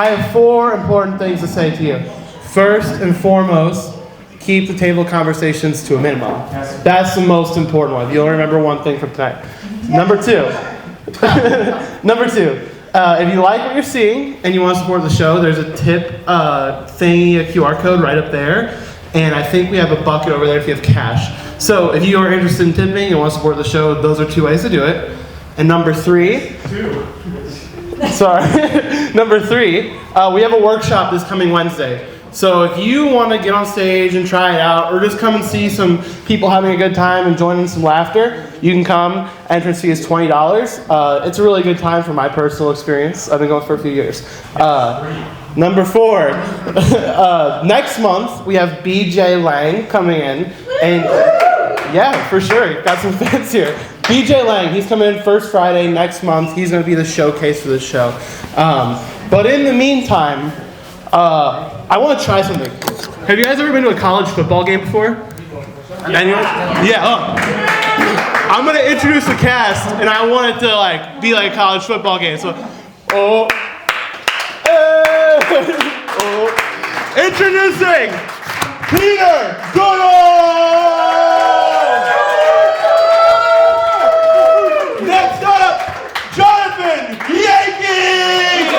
I have 4 important things to say to you. First and foremost, keep the table conversations to a minimum. That's the most important one. You'll remember one thing from tonight. Number 2. If you like what you're seeing and you want to support the show, there's a tip thingy, a QR code right up there. And I think we have a bucket over there if you have cash. So if you are interested in tipping and want to support the show, those are 2 ways to do it. And number 3. Number 3, we have a workshop this coming Wednesday. So if you want to get on stage and try it out, or just come and see some people having a good time and join in some laughter, you can come. Entrance fee is $20. It's a really good time from my personal experience. I've been going for a few years. Number 4, next month we have BJ Lang coming in. And yeah, for sure, got some fans here. BJ Lang, he's coming in first Friday next month. He's going to be the showcase for this show. But in the meantime, I want to try something. Have you guys ever been to a college football game before? Anyone? Yeah. I'm going to introduce the cast, and I want it to be like a college football game. So, introducing Peter Goodall! Next up, Jonathan Yankee!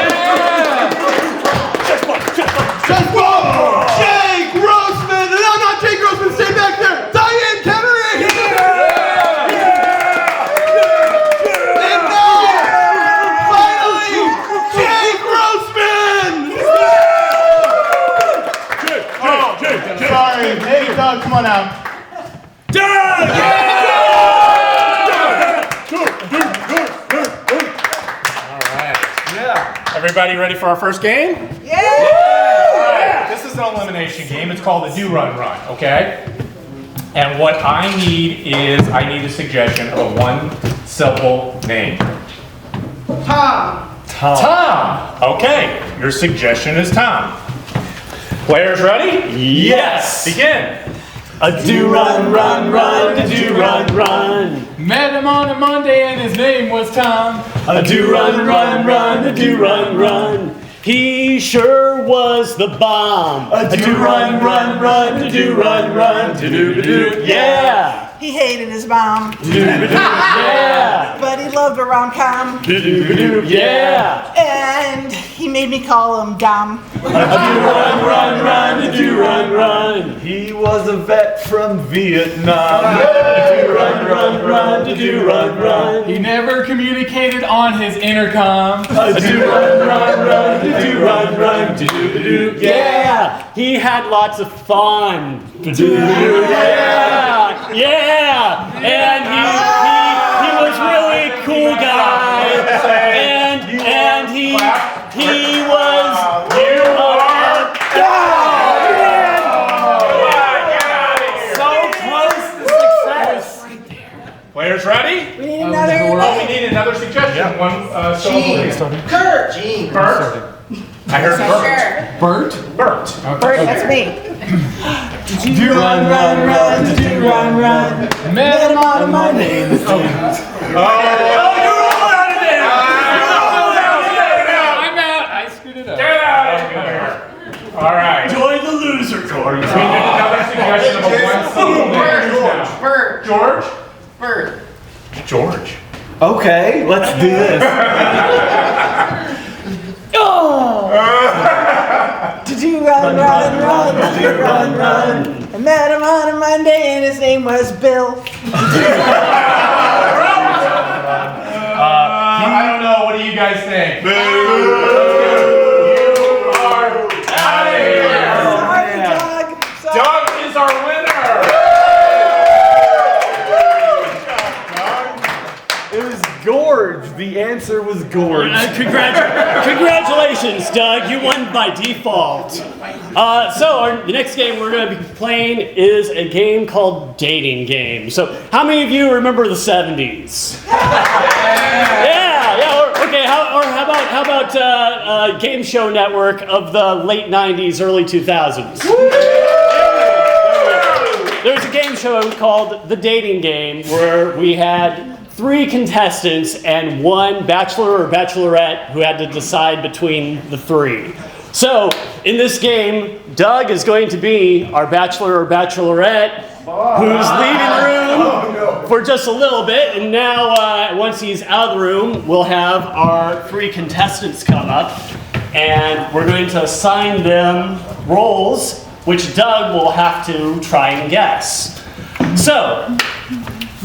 Chest bump! Jake Grossman! No, not Jake Grossman, stay back there! Diane Kettering! And now, finally, Jake Grossman! Sorry. Hey, Doug, come on out. Doug! Everybody ready for our first game? Yeah! All right. This is an elimination game. It's called the Do Run Run, okay? And what I need is a suggestion of a 1-syllable name. Tom. Tom. Okay. Your suggestion is Tom. Players ready? Yes. Begin. A do run, run, run, a do run, run. Met him on a Monday and his name was Tom. A do run, run, run, a do run, run. He sure was the bomb. A do run, run, run, a do run, run, do do do. Yeah. He hated his mom, Yeah. but he loved a rom-com, Do do do. Yeah. and he made me call him Dom. A do run, run, run, a do run, run. He was a vet from Vietnam. A do run, run, run, a do run, run. He never communicated on his intercom. A do run, run, run, a do run, run, do do do. Yeah. He had lots of fun. Do do do. Yeah. Yeah. And he was really cool guy. And he was So close to success. Players ready? We need another Oh, we name. need another suggestion. Syllable. Kurt. Bert. I heard Bert. Sure. Bert. Bert, that's me. do run, run, run, do run, run. Met him on a Monday. Oh, you're all out of there! I'm out. I screwed it up. Get out of here! All right. Join the loser chorus. We need another suggestion of a 1-syllable name. Bert. George? Bert. George. Okay, let's do this. Did you run, run, run? Did you run, run? I met him on a Monday and his name was Bill. I don't know. What do you guys think? You are out of here. Sorry, Doug. Sorry. Doug is our winner. It was gorge. The answer was gorge. Congratulations, Doug. You won by default. The next game we're going to be playing is a game called Dating Game. So, how many of you remember the 70s? Okay. How about Game Show Network of the late 90s, early 2000s? There's a game show called The Dating Game where we had 3 contestants and 1 bachelor or bachelorette who had to decide between the 3. So, in this game, Doug is going to be our bachelor or bachelorette who's leaving the room for just a little bit. And now, once he's out of the room, we'll have our 3 contestants come up. And we're going to assign them roles, which Doug will have to try and guess. So,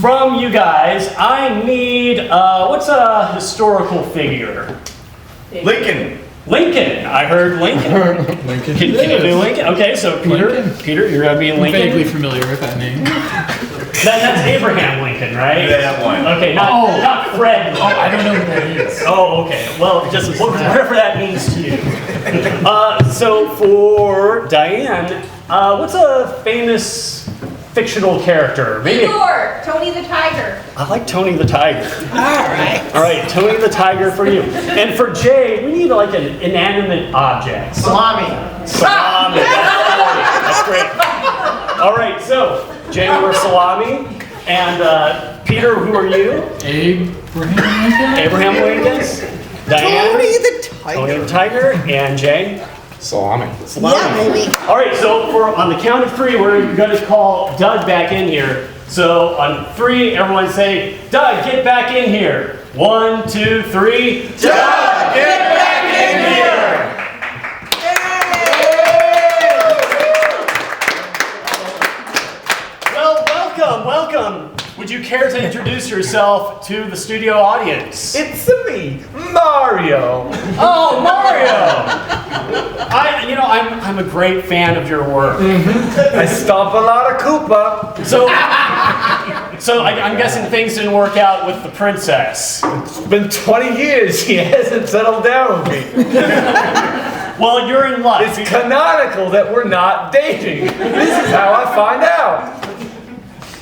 from you guys, I need, what's a historical figure? Lincoln. Lincoln. I heard Lincoln. Lincoln. Can you do Lincoln? Okay, so Peter, you're gonna be in Lincoln. Vaguely familiar with that name. That's Abraham Lincoln, right? That one. Okay, not Fred. Oh, I don't know who that is. Oh, okay. Well, just whatever that means to you. So for Diane, what's a famous fictional character? Maybe. Igor, Tony the Tiger. I like Tony the Tiger. Alright. All right, Tony the Tiger for you. And for Jay, we need like an inanimate object. Salami. Salami. That's great. All right, so Jay, we're salami, and Peter, who are you? Abraham Lincoln? Abraham Lincoln. Diane. Tony the Tiger. Tony the Tiger, and Jay. Salami. Yeah, baby. All right, so on the count of 3, we're going to call Doug back in here. So on 3, everyone say, Doug, get back in here. 1, 2, 3. Doug, get back in here. Well, welcome. Would you care to introduce yourself to the studio audience? It's me, Mario. Oh, Mario! I'm a great fan of your work. I stomp a lot of Koopa. So I'm guessing things didn't work out with the princess. It's been 20 years. He hasn't settled down with me. Well, you're in luck. It's canonical that we're not dating. This is how I find out.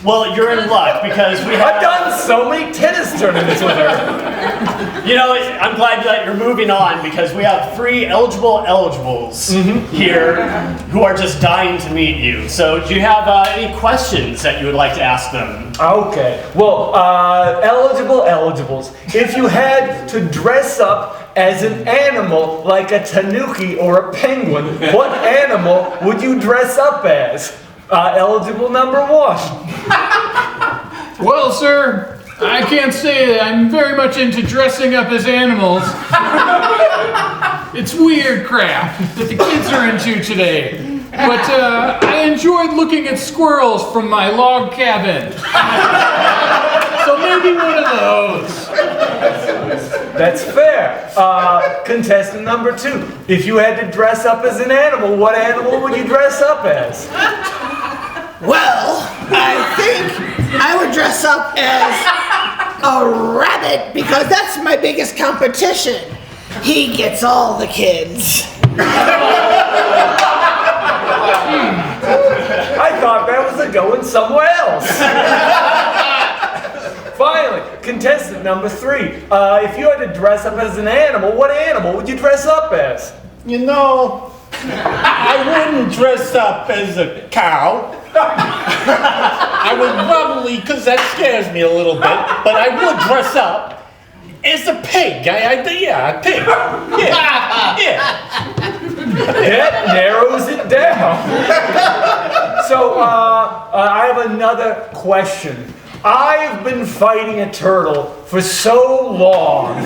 Well, you're in luck because we I've have. done so many tennis tournaments with her. I'm glad that you're moving on because we have 3 eligibles here who are just dying to meet you. So, do you have any questions that you would like to ask them? Okay. Well, eligibles. If you had to dress up as an animal like a tanuki or a penguin, what animal would you dress up as? Eligible number 1. Well, sir, I can't say that I'm very much into dressing up as animals. It's weird crap that the kids are into today. But I enjoyed looking at squirrels from my log cabin. So maybe one of those. That's fair. Contestant number 2. If you had to dress up as an animal, what animal would you dress up as? Well, I think I would dress up as a rabbit because that's my biggest competition. He gets all the kids. I thought that was going somewhere else. Finally, contestant number 3. If you had to dress up as an animal, what animal would you dress up as? I wouldn't dress up as a cow. I would probably, because that scares me a little bit, but I would dress up as a pig. A pig. Yeah. That narrows it down. So, I have another question. I've been fighting a turtle for so long.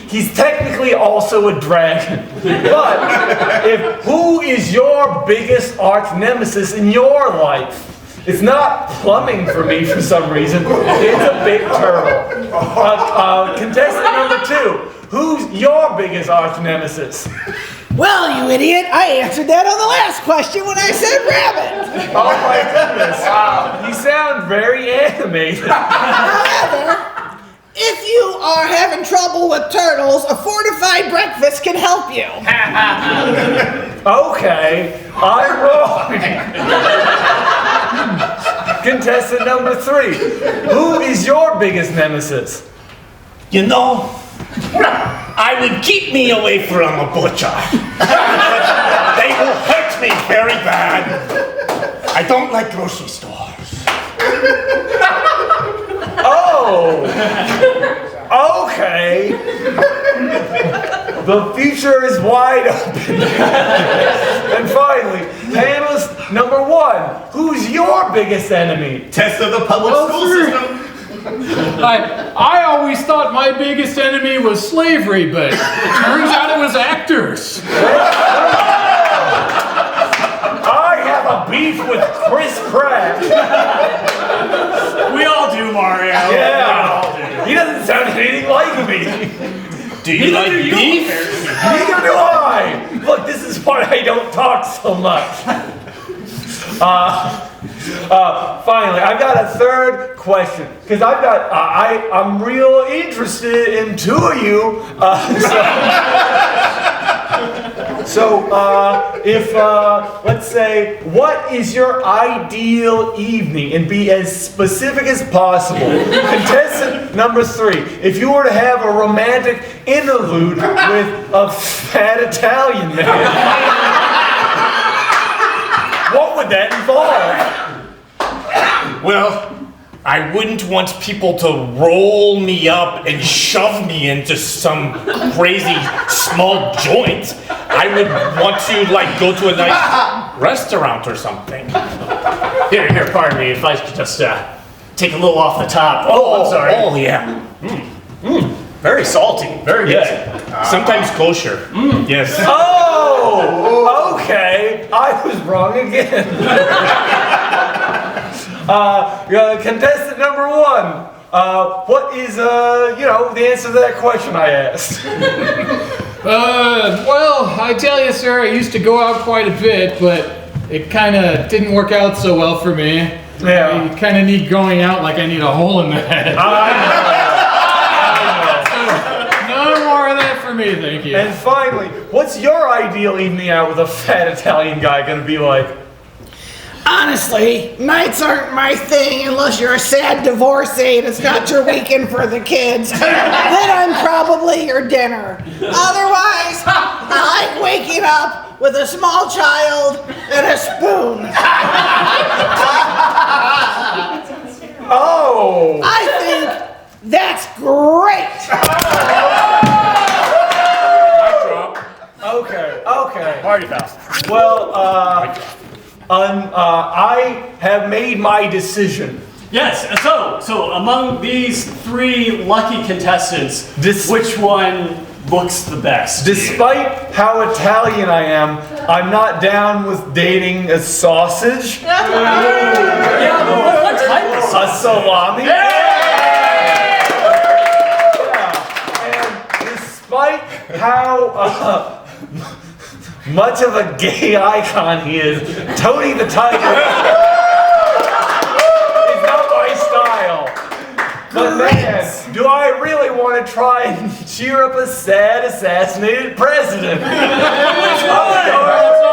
He's technically also a dragon. But who is your biggest arch nemesis in your life? It's not plumbing for me for some reason. It's a big turtle. Contestant number 2. Who's your biggest arch nemesis? Well, you idiot, I answered that on the last question when I said rabbit. Oh my goodness. You sound very animated. However, if you are having trouble with turtles, a fortified breakfast can help you. Okay, I'm wrong. Contestant number 3. Who is your biggest nemesis? I would keep me away from a butcher. They will hurt me very bad. I don't like grocery stores. Oh, Oh! Okay. The future is wide open. And finally, panelist number 1. Who's your biggest enemy? Test of the public school system. I always thought my biggest enemy was slavery, but it turns out it was actors. I have a beef with Chris Pratt. We all do, Mario. Yeah. He doesn't sound anything like me. Do you like beef? Neither do I. Look, this is why I don't talk so much. Finally, I've got a third question because I'm real interested in 2 of you. If let's say, what is your ideal evening, and be as specific as possible. Contestant number 3, if you were to have a romantic interlude with a fat Italian man, what would that involve? Well, I wouldn't want people to roll me up and shove me into some crazy small joint. I would want to, like, go to a nice restaurant or something. Here, pardon me, if I could just take a little off the top. Oh, I'm sorry. Oh, yeah. Very salty, very good. Sometimes kosher. Yes. Oh, okay. I was wrong again. Contestant number 1. What is, the answer to that question I asked? Well, I tell you, sir, I used to go out quite a bit, but it kind of didn't work out so well for me. Yeah. I kind of need going out like I need a hole in the head. No more of that for me, thank you. And finally, what's your ideal evening out with a fat Italian guy gonna be like? Honestly, nights aren't my thing unless you're a sad divorcee and it's not your weekend for the kids. Then I'm probably your dinner. Otherwise, I like waking up with a small child and a spoon. Oh! I think that's great. Okay. Party foul. Well, I have made my decision. Yes, so among these 3 lucky contestants, This- which one looks the best? Despite how Italian I am, I'm not down with dating a sausage. Yeah, but what type of A sauce? salami. Yeah. And despite how much of a gay icon he is, Tony the Tiger is not my style. But man, do I really want to try and cheer up a sad assassinated president? Which one?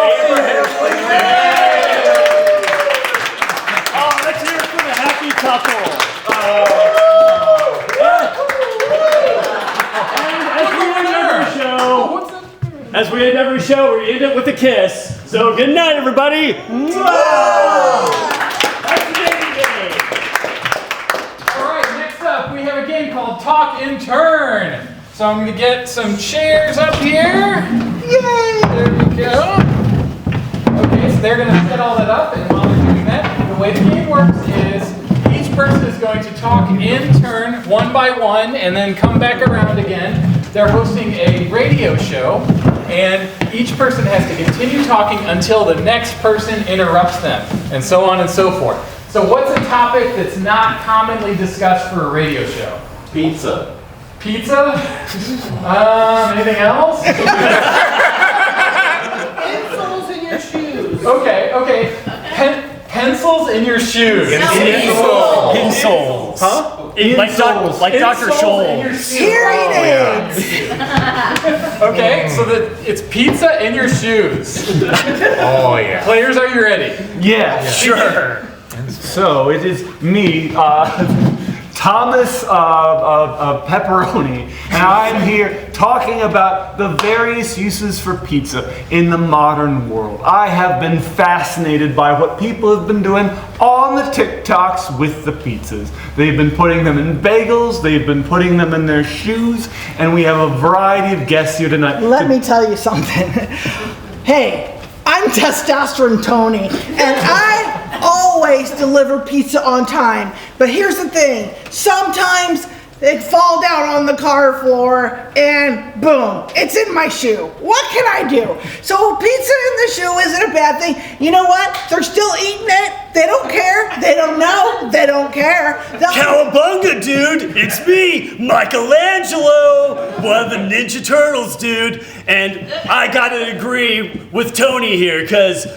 Abraham Lincoln. Oh, let's hear it for the happy couple. As we end every show, we end it with a kiss. So good night, everybody. Alright, next up we have a game called Talk in Turn. So I'm going to get some chairs up here. Yay! There we go. Okay, so they're going to set all that up, and while they're doing that, the way the game works is each person is going to talk in turn, one by one, and then come back around again. They're hosting a radio show, and each person has to continue talking until the next person interrupts them, and so on and so forth. So what's a topic that's not commonly discussed for a radio show? Pizza. Pizza? Anything else? Pencils in your shoes. Okay. Pencils in your shoes. Insoles. Huh? Like Dr. Insoles in your Scholl. shoes. Hearing aids. Okay, so it's pizza in your shoes. Oh, yeah. Players, are you ready? Yeah, sure. So it is me, Thomas Pepperoni, and I'm here talking about the various uses for pizza in the modern world. I have been fascinated by what people have been doing on the TikToks with the pizzas. They've been putting them in bagels, they've been putting them in their shoes, and we have a variety of guests here tonight. Let me tell you something. Hey, I'm Testosterone Tony, and I always deliver pizza on time. But here's the thing, sometimes it fall down on the car floor and boom, it's in my shoe. What can I do? So pizza in the shoe isn't a bad thing. You know what? They're still eating it. They don't care. They don't know. They don't care. Cowabunga, dude! It's me, Michelangelo, one of the Ninja Turtles, dude. And I gotta agree with Tony here, because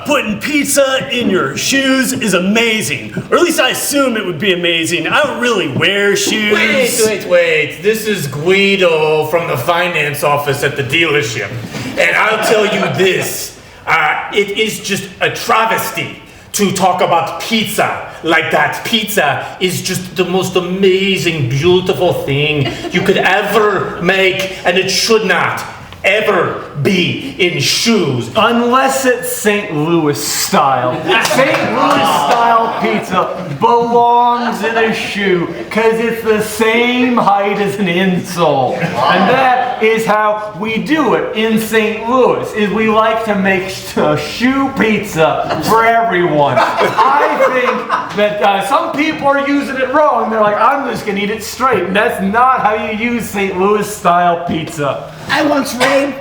putting pizza in your shoes is amazing. Or at least I assume it would be amazing. I don't really wear shoes. Wait. This is Guido from the finance office at the dealership. And I'll tell you this. It is just a travesty to talk about pizza like that. Pizza is just the most amazing, beautiful thing you could ever make, and it should not ever be in shoes. Unless it's St. Louis style. St. Louis style pizza belongs in a shoe because it's the same height as an insole. And that is how we do it in St. Louis, is we like to make a shoe pizza for everyone. I think that some people are using it wrong. They're like, I'm just going to eat it straight. And that's not how you use St. Louis style pizza. I once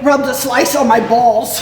rubbed a slice on my balls.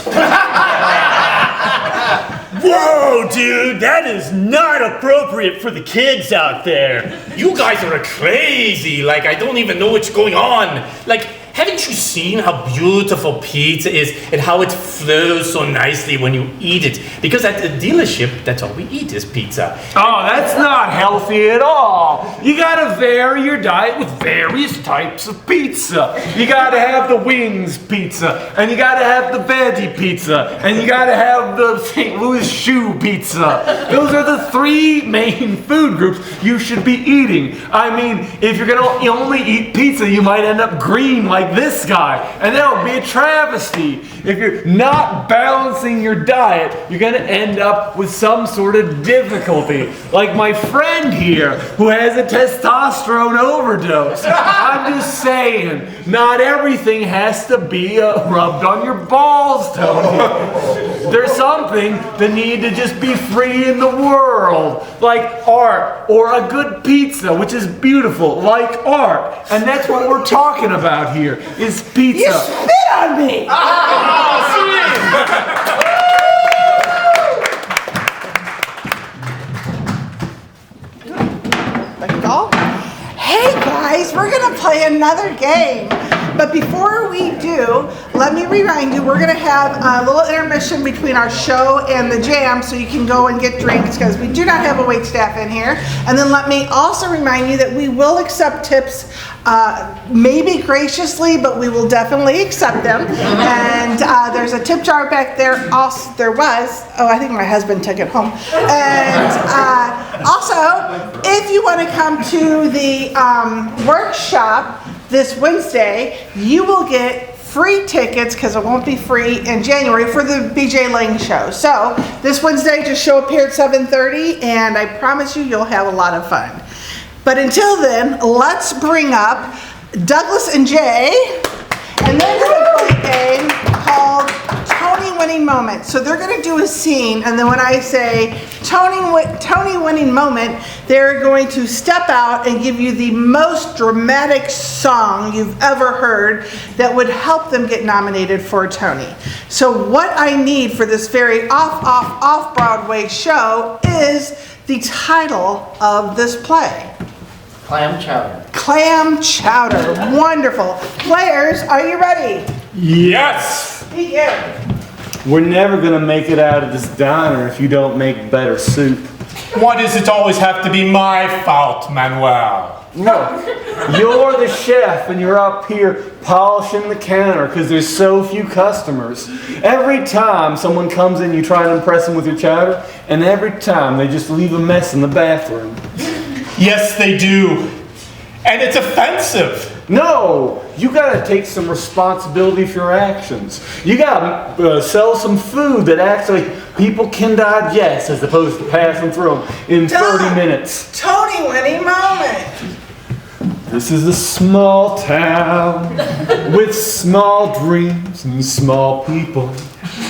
Whoa, dude, that is not appropriate for the kids out there. You guys are crazy. Like, I don't even know what's going on. Like, haven't you seen how beautiful pizza is and how it flows so nicely when you eat it? Because at the dealership, that's all we eat is pizza. Oh, that's not healthy at all. You gotta vary your diet with various types of pizza. You gotta have the wings pizza, and you gotta have the veggie pizza, and you gotta have the St. Louis shoe pizza. Those are the three main food groups you should be eating. I mean, if you're gonna only eat pizza, you might end up green like this guy, and that would be a travesty. If you're not balancing your diet, you're gonna end up with some sort of difficulty, like my friend here who has a testosterone overdose. I'm just saying, not everything has to be rubbed on your balls, Tony. There's something that need to just be free in the world, like art or a good pizza, which is beautiful, like art. And that's what we're talking about here, is pizza. You spit on me! Hey guys, we're gonna play another game. But before we do, let me remind you, we're gonna have a little intermission between our show and the jam so you can go and get drinks because we do not have a wait staff in here. And then let me also remind you that we will accept tips, maybe graciously, but we will definitely accept them. And there's a tip jar back there. Also, there was, I think my husband took it home. And also, if you wanna come to the workshop this Wednesday, you will get free tickets, because it won't be free in January, for the BJ Lang show. So this Wednesday, just show up here at 7:30, and I promise you, you'll have a lot of fun. But until then, let's bring up Douglas and Jay, and they're going to play a game called Tony Winning Moment. So they're going to do a scene, and then when I say Tony Winning Moment, they're going to step out and give you the most dramatic song you've ever heard that would help them get nominated for a Tony. So what I need for this very off Broadway show is the title of this play. Clam chowder. Clam chowder. Wonderful. Players, are you ready? Yes! Begin. We're never gonna make it out of this diner if you don't make better soup. Why does it always have to be my fault, Manuel? Look, you're the chef and you're up here polishing the counter because there's so few customers. Every time someone comes in, you try and impress them with your chowder, and every time they just leave a mess in the bathroom. Yes, they do. and it's offensive. No, you gotta take some responsibility for your actions. You gotta sell some food that actually people can digest as opposed to passing through them in 30 minutes. Tony winning moment. This is a small town with small dreams and small people.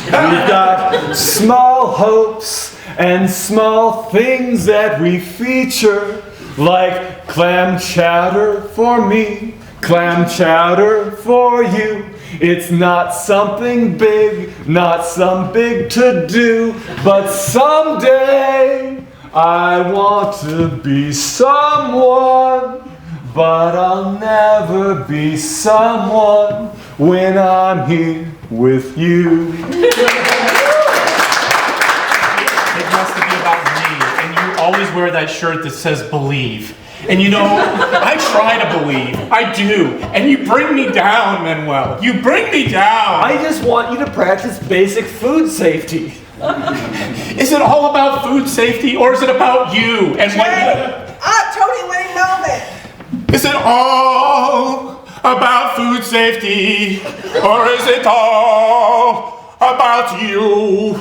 We've got small hopes and small things that we feature, like clam chowder for me, clam chowder for you. It's not something big, not some big to do, but someday I want to be someone. But I'll never be someone when I'm here with you. It has to be about me, and you always wear that shirt that says believe. And you know, I try to believe, I do, and you bring me down, Manuel. You bring me down. I just want you to practice basic food safety. Is it all about food safety, or is it about you? And Tony winning moment. is it all about food safety, or is it all about you?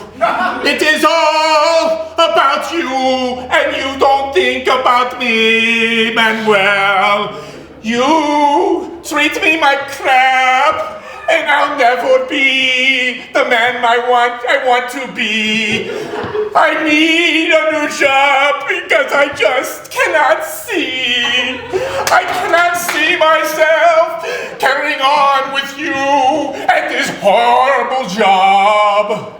It is all about you, and you don't think about me, Manuel. You treat me like crap, and I'll never be the man I want to be. I need a new job because I just cannot see. I cannot see myself carrying on with you at this horrible job.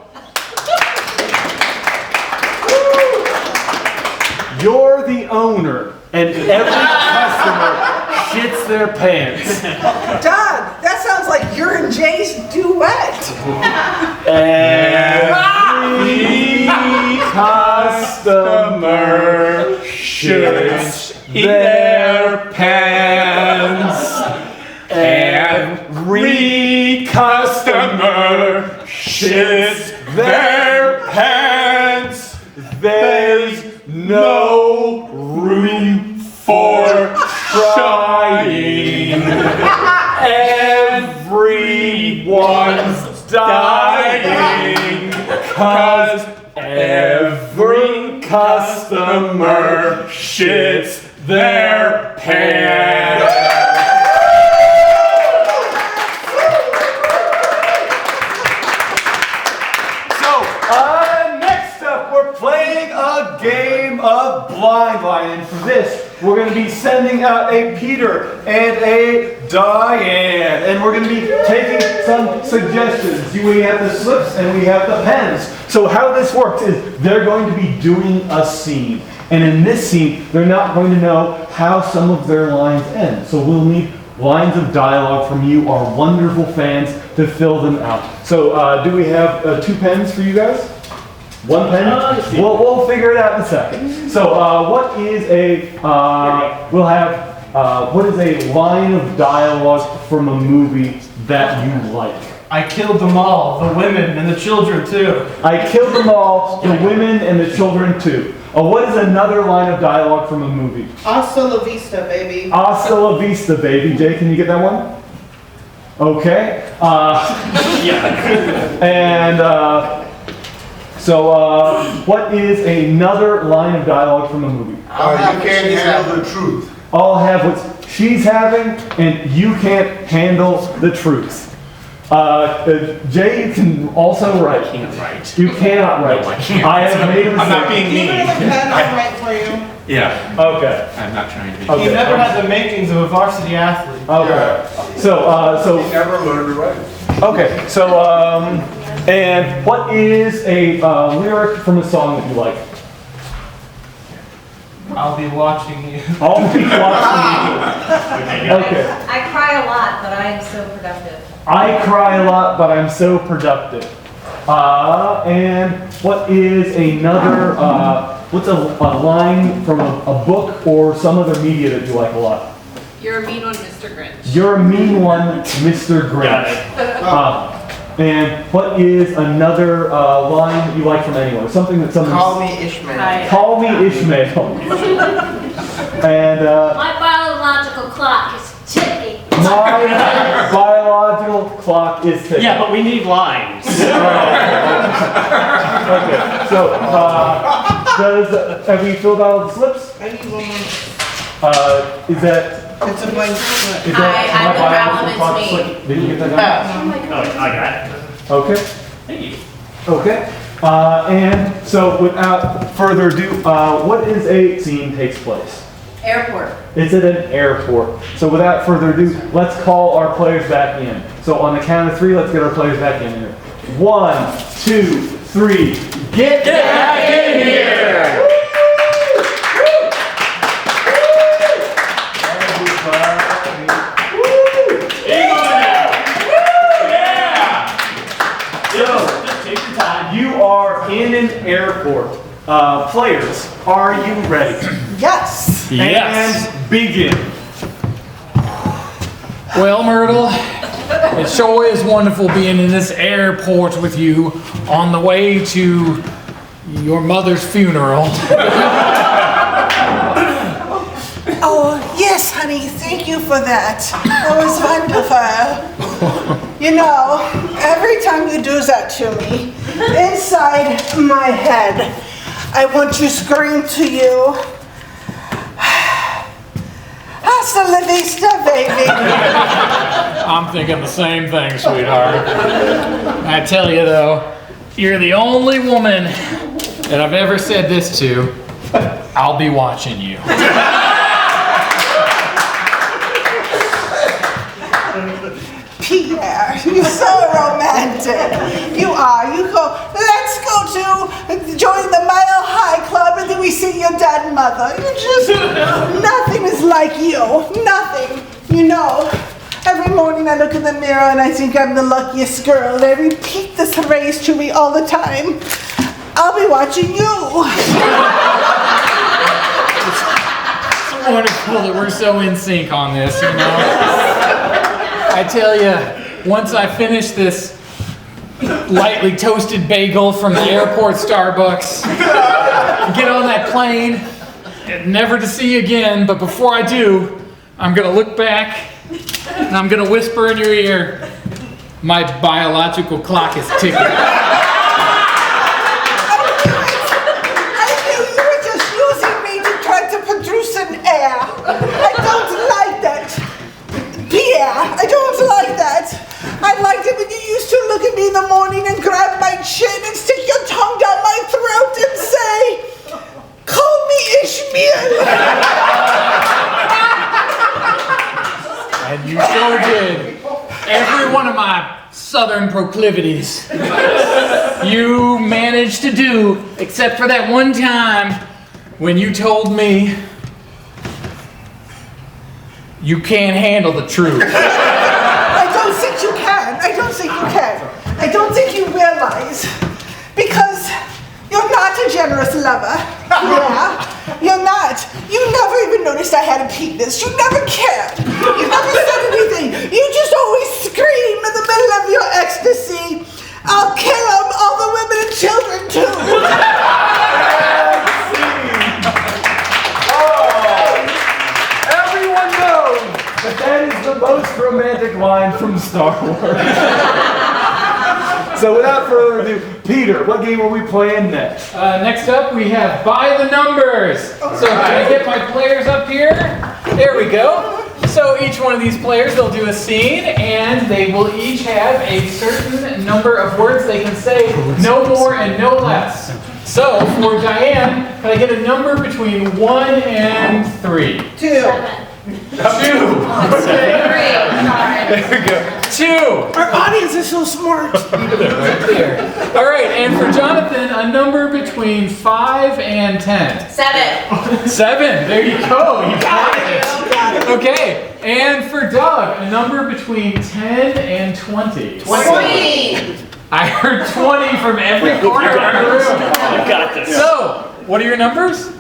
You're the owner, and every customer shits their pants. Doug, that sounds like your and Jay's duet. Every customer shits their pants. Every customer shits their pants. There's no room for trying. Everyone's dying, 'cause every customer shits their pants. Next up, we're playing a game of blind line, and for this, we're going to be sending out a Peter and a Diane, and we're going to be taking some suggestions. We have the slips and we have the pens. So how this works is they're going to be doing a scene, and in this scene, they're not going to know how some of their lines end. So we'll need lines of dialogue from you, our wonderful fans, to fill them out. So do we have 2 pens for you guys? 1 pen? We'll figure it out in a second. So what is a, what is a line of dialogue from a movie that you like? I killed them all, the women and the children too. I killed them all, the women and the children too. What is another line of dialogue from a movie? Hasta la vista, baby. Hasta la vista, baby. Jay, can you get that one? Okay. And so what is another line of dialogue from a movie? You can't handle the truth. I'll have what she's having, and you can't handle the truth. Jay, you can also write. I can't write. You cannot write. No, I can't. I have made a mistake. I'm not being mean. I'll write for you. Yeah, Okay. I'm not trying to be Okay. You never had the makings of a varsity athlete. Okay. So You never learned to write. okay. So and what is a lyric from a song that you like? I'll be watching you. I'll be watching you. Okay. I cry a lot, but I am so productive. I cry a lot, but I'm so productive. And what is another, what's a line from a book or some other media that you like a lot? You're a mean one, Mr. Grinch. You're a mean one, Mr. Grinch. And what is another line that you like from anyone? Something that someone... Call me Ishmael. Call me Ishmael. And My bottom biological clock is ticking. My biological clock is ticking. Yeah, but we need lines. Okay, so, have we filled out all the slips? I need one more. Is that, It's a blank slip. is that I've been my grabbing biological clock it to me. slip? Did you get that down? Oh, I got it. Okay. Thank you. Okay. And so without further ado, what is a scene takes place? Airport. It's at an airport. So without further ado, let's call our players back in. So on the count of 3, let's get our players back in here. 1, 2, 3. Get back in here! You are in an airport. Players, are you ready? Yes. Yes. And begin. Well, Myrtle, it sure is wonderful being in this airport with you on the way to your mother's funeral. Oh, yes, honey. Thank you for that. That was wonderful. You know, every time you do that to me, inside my head, I want to scream to you, hasta la vista, baby. I'm thinking the same thing, sweetheart. I tell you though, you're the only woman that I've ever said this to. I'll be watching you. Pierre, you're so romantic. You are. You go, let's go to join the Mile High Club and then we see your dad and mother. You just, nothing is like you. Nothing. You know, every morning I look in the mirror and I think I'm the luckiest girl. They repeat this phrase to me all the time. I'll be watching you. It's wonderful that we're so in sync on this, you know? I tell you, once I finish this lightly toasted bagel from the airport Starbucks, get on that plane, never to see you again, but before I do, I'm gonna look back and I'm gonna whisper in your ear, my biological clock is ticking. I knew you were just using me to try to produce an air. I don't like that. Pierre, I don't like that. I liked it when you used to look at me in the morning and grab my chin and stick your tongue down my throat and say, call me Ishmael. And you sure did. Every one of my southern proclivities you managed to do, except for that one time when you told me you can't handle the truth. I don't think you can. I don't think you can. I don't think you realize. Because you're not a generous lover. Yeah, you're not. You never even noticed I had a penis. You never cared. You never said anything. You just always scream in the middle of your ecstasy, I'll kill them, all the women and children too. Everyone knows that is the most romantic line from Star Wars. So without further ado, Peter, what game are we playing next? Next up, we have By the Numbers. So can I get my players up here? There we go. So each one of these players, they'll do a scene, and they will each have a certain number of words they can say, no more and no less. So for Diane, can I get a number between 1 and 3? 2. 7. 2. There we go. 2. Our audience is so smart. There. All right, and for Jonathan, a number between 5 and 10. 7. 7. There you go. You got it. Okay, and for Doug, a number between 10 and 20. 20. I heard 20 from every corner of the room. You got this. So, what are your numbers?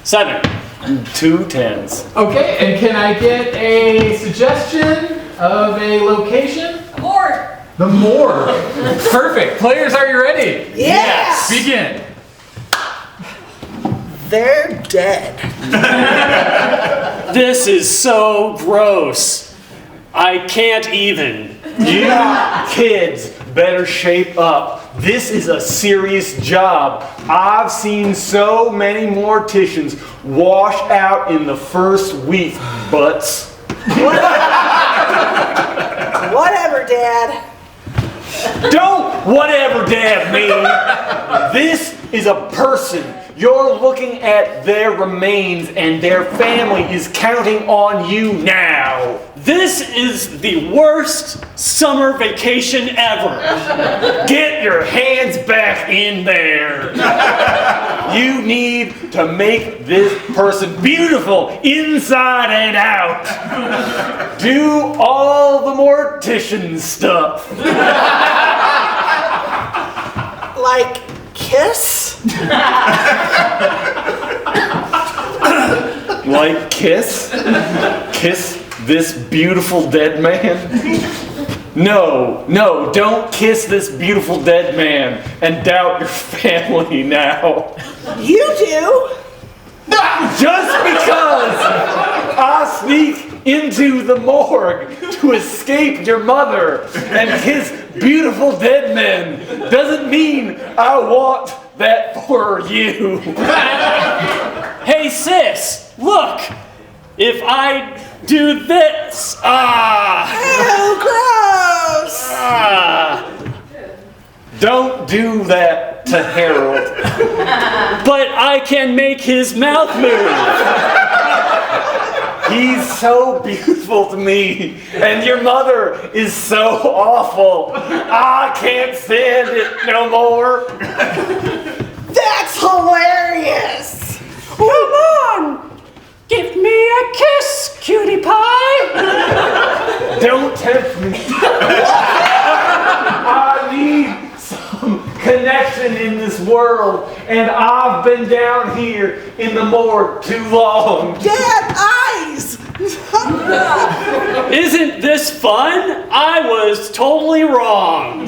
7 and 2 10s. Okay, and can I get a suggestion of a location? Board. The morgue. Perfect. Players, are you ready? Yes. Begin. they're dead. This is so gross. I can't even. You kids better shape up. This is a serious job. I've seen so many morticians wash out in the first week, butts. Whatever, Dad. Don't whatever dad mean. This is a person. You're looking at their remains and their family is counting on you now. This is the worst summer vacation ever. Get your hands back in there. You need to make this person beautiful inside and out. Do all the mortician stuff. Like, kiss? Like kiss? Kiss this beautiful dead man? No, don't kiss this beautiful dead man and doubt your family now. You do? Just because I sneak into the morgue to escape your mother and his beautiful dead men doesn't mean I want that for you. Hey sis, look! If I do this, Oh, gross! Don't do that to Harold. but I can make his mouth move. He's so beautiful to me, and your mother is so awful. I can't stand it no more. That's hilarious! Come on! Give me a kiss, cutie pie! Don't tempt me. I need some connection in this world, and I've been down here in the morgue too long. Dad, eyes! Isn't this fun? I was totally wrong.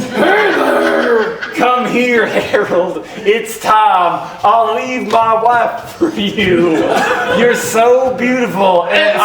Come here, Harold. It's time. I'll leave my wife for you. You're so beautiful, and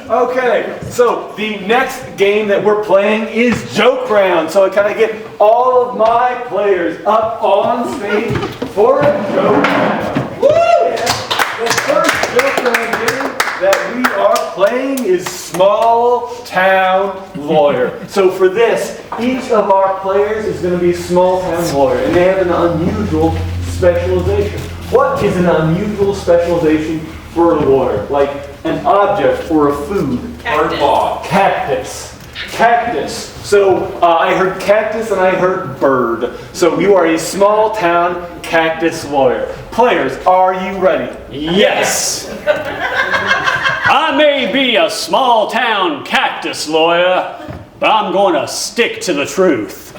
Okay, so the next game that we're playing is Joke Round. So I kind of get all of my players up on stage for a joke round. Woo! The first joke round game that we are playing is Small Town Lawyer. So for this, each of our players is going to be Small Town Lawyer, and they have an unusual specialization. What is an unusual specialization for a lawyer? Like an object or a food? Cactus. Cactus. So I heard cactus and I heard bird. So you are a small town cactus lawyer. Players, are you ready? Yes! I may be a small town cactus lawyer, but I'm going to stick to the truth.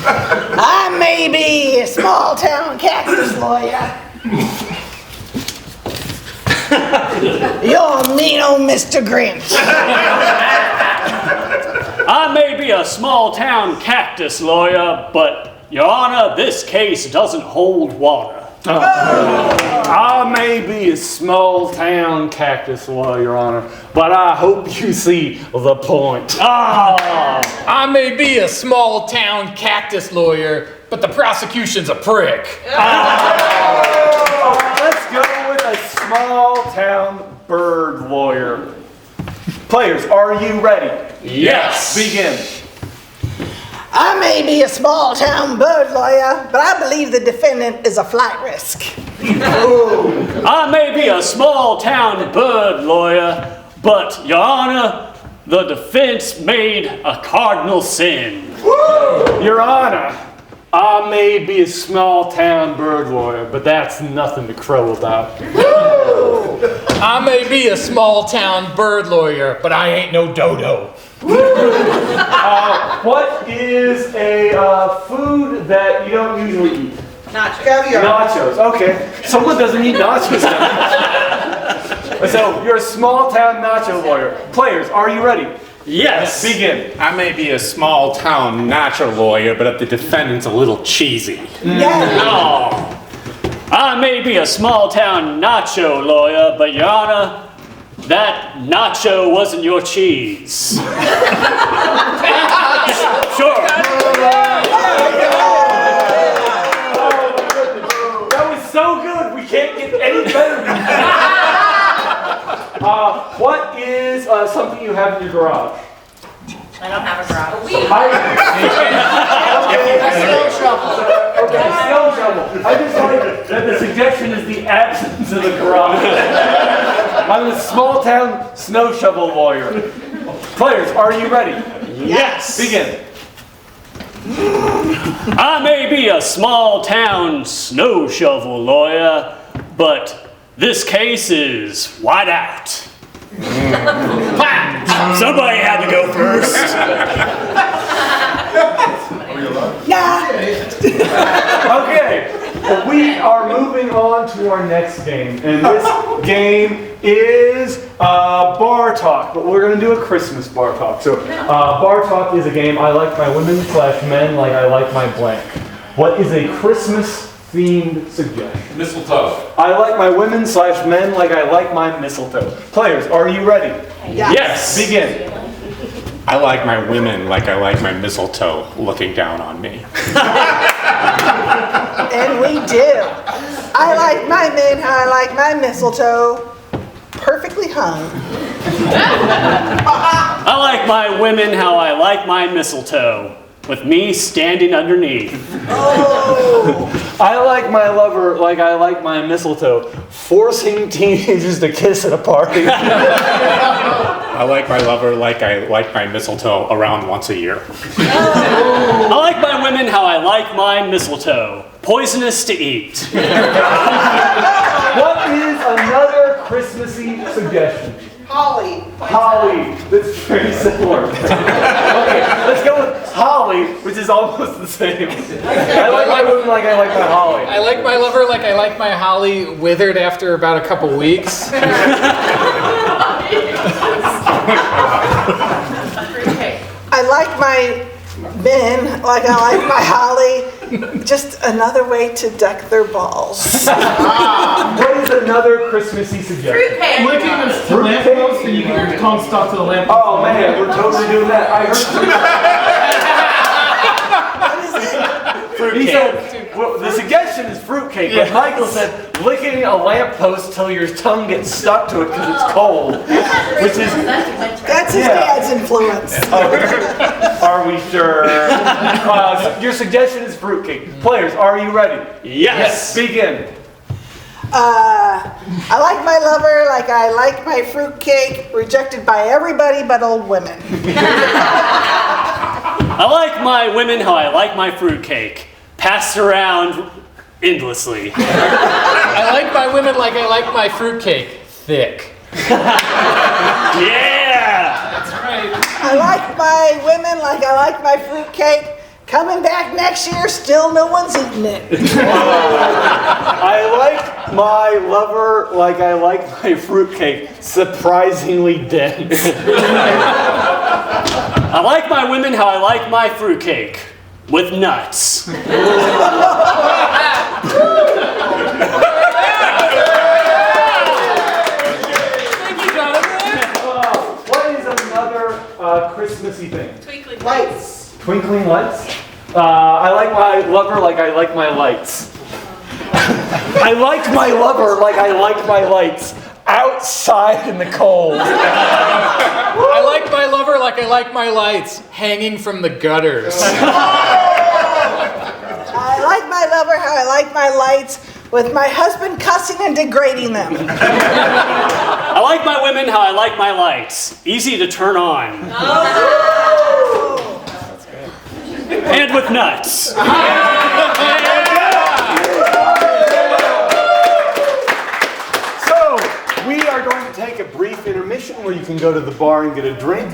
I may be a small town cactus lawyer. You're a mean old Mr. Grinch. I may be a small town cactus lawyer, but, Your Honor, this case doesn't hold water. I may be a small town cactus lawyer, Your Honor, but I hope you see the point. I may be a small town cactus lawyer, but the prosecution's a prick. Let's go with a small town bird lawyer. Players, are you ready? Yes. Begin. I may be a small town bird lawyer, but I believe the defendant is a flight risk. I may be a small town bird lawyer, but, Your Honor, the defense made a cardinal sin. Your Honor, I may be a small town bird lawyer, but that's nothing to crow about. I may be a small town bird lawyer, but I ain't no dodo. What is a food that you don't usually eat? Caviar. Nachos. Okay. Someone doesn't eat nachos now. So you're a small town nacho lawyer. Players, are you ready? Yes. Begin. I may be a small town nacho lawyer, but if the defendant's a little cheesy. Oh. I may be a small town nacho lawyer, but Your Honor, that nacho wasn't your cheese. Sure. That was so good. We can't get any better than that. What is something you have in your garage? I don't have a garage. Okay, snow shovel. I just like that the suggestion is the absence of the garage. I'm a small town snow shovel lawyer. Players, are you ready? Yes. Begin. I may be a small town snow shovel lawyer, but this case is white out. Somebody had to go first. Okay, well, we are moving on to our next game, and this game is bar talk, but we're going to do a Christmas bar talk. So bar talk is a game I like my women/men like I like my blank. What is a Christmas themed suggestion? Mistletoe. I like my women/men like I like my mistletoe. Players, are you ready? Yes. Begin. I like my women like I like my mistletoe looking down on me. And we do. I like my men how I like my mistletoe, perfectly hung. I like my women how I like my mistletoe, with me standing underneath. Oh. I like my lover like I like my mistletoe, forcing teenagers to kiss at a party. I like my lover like I like my mistletoe around once a year. I like my women how I like my mistletoe, poisonous to eat. What is another Christmassy suggestion? Holly. Holly. That's very similar. Okay, let's go with holly, which is almost the same. I like my women like I like my holly. I like my lover like I like my holly withered after about a couple weeks. I like my men like I like my holly, just another way to deck their balls. What is another Christmassy suggestion? Licking this lamppost and you get your tongue stuck to the lamppost. Oh man, we're totally doing that. I heard. He said, well, the suggestion is fruitcake, but Michael said licking a lamppost till your tongue gets stuck to it because it's cold, which is. That's his dad's influence. Are we sure? Your suggestion is fruitcake. Players, are you ready? Yes. Begin. I like my lover like I like my fruitcake, rejected by everybody but old women. I like my women how I like my fruitcake, passed around endlessly. I like my women like I like my fruitcake, thick. Yeah! That's right. I like my women like I like my fruitcake. Coming back next year, still no one's eating it. I like my lover like I like my fruitcake, surprisingly dense. I like my women how I like my fruitcake, with nuts. Thank you, Jonathan. What is another Christmassy thing? Twinkling Lights. Twinkling lights? I like my lover like I like my lights. I liked my lover like I liked my lights. Outside in the cold. I like my lover like I like my lights, hanging from the gutters. I like my lover how I like my lights, with my husband cussing and degrading them. I like my women how I like my lights, easy to turn on. And with nuts. So, we are going to take a brief intermission where you can go to the bar and get a drink.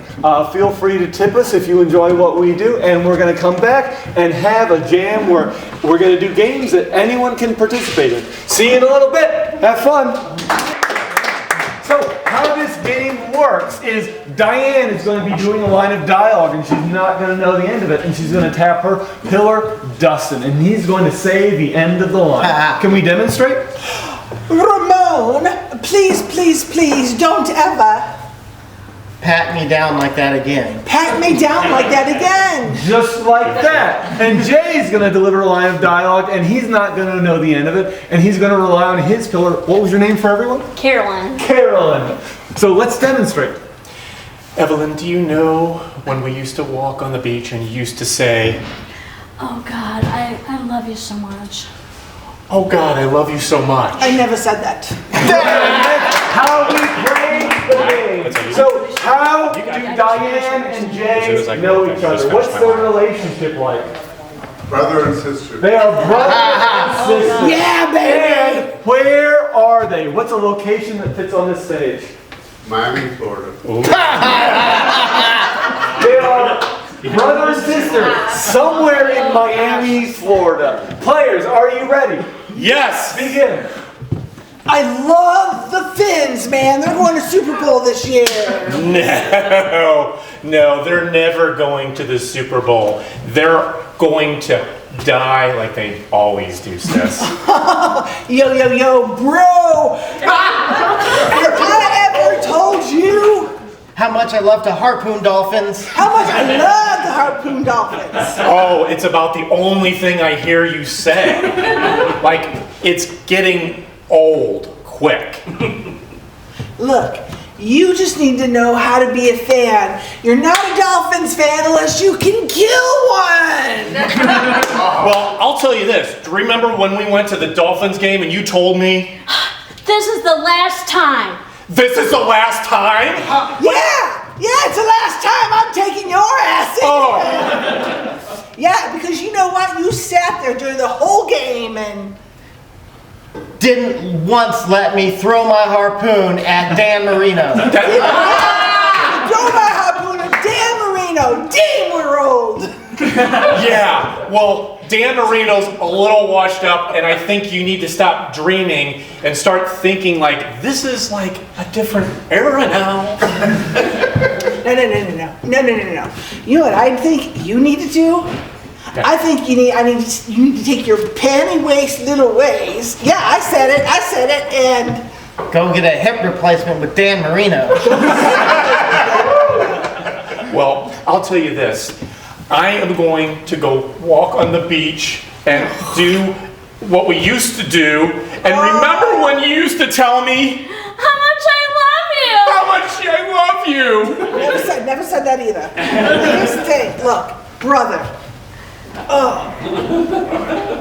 Feel free to tip us if you enjoy what we do, and we're going to come back and have a jam where we're going to do games that anyone can participate in. See you in a little bit. Have fun. So, how this game works. works is Diane is going to be doing a line of dialogue, and she's not going to know the end of it, and she's going to tap her pillar, Dustin, and he's going to say the end of the line. Can we demonstrate? Ramon, please, please, please, don't ever Pat me down like that again. pat me down like that again. Just like that. And Jay's going to deliver a line of dialogue, and he's not going to know the end of it, and he's going to rely on his pillar. What was your name for everyone? Carolyn. Carolyn. So let's demonstrate. Evelyn, do you know when we used to walk on the beach and you used to say, Oh God, I love you so much. oh God, I love you so much? I never said that. How we play the game. So how do Diane and Jay know each other? What's their relationship like? Brother and sister. They are brother and sister. Yeah, baby. And where are they? What's a location that fits on this stage? Miami, Florida. They are brother and sister somewhere in Miami, Florida. Players, are you ready? Yes! Begin. I love the Finns, man. They're going to Super Bowl this year. No, they're never going to the Super Bowl. They're going to die like they always do, sis. Yo, bro. Have I ever told you How much I love to harpoon dolphins. how much I love the harpoon dolphins? Oh, it's about the only thing I hear you say. Like, it's getting old quick. Look, you just need to know how to be a fan. You're not a Dolphins fan unless you can kill one. Well, I'll tell you this. Do you remember when we went to the Dolphins game and you told me, This is the last time. this is the last time? Yeah, it's the last time I'm taking your ass in. Oh, Yeah, because you know what? You sat there during the whole game and Didn't once let me throw my harpoon at Dan Marino. throw my harpoon at Dan Marino. Damn, we're old. yeah. Well, Dan Marino's a little washed up, and I think you need to stop dreaming and start thinking like, this is like a different era now. No. You know what I think you need to do? Okay. I think you need to take your panty waist little ways. Yeah, I said it, and Go get a hip replacement with Dan Marino. Well, I'll tell you this. I am going to go walk on the beach and do what we used to do. And remember when you used to tell me How much I love you. how much I love you? never said that either. Here's the thing. Look, brother.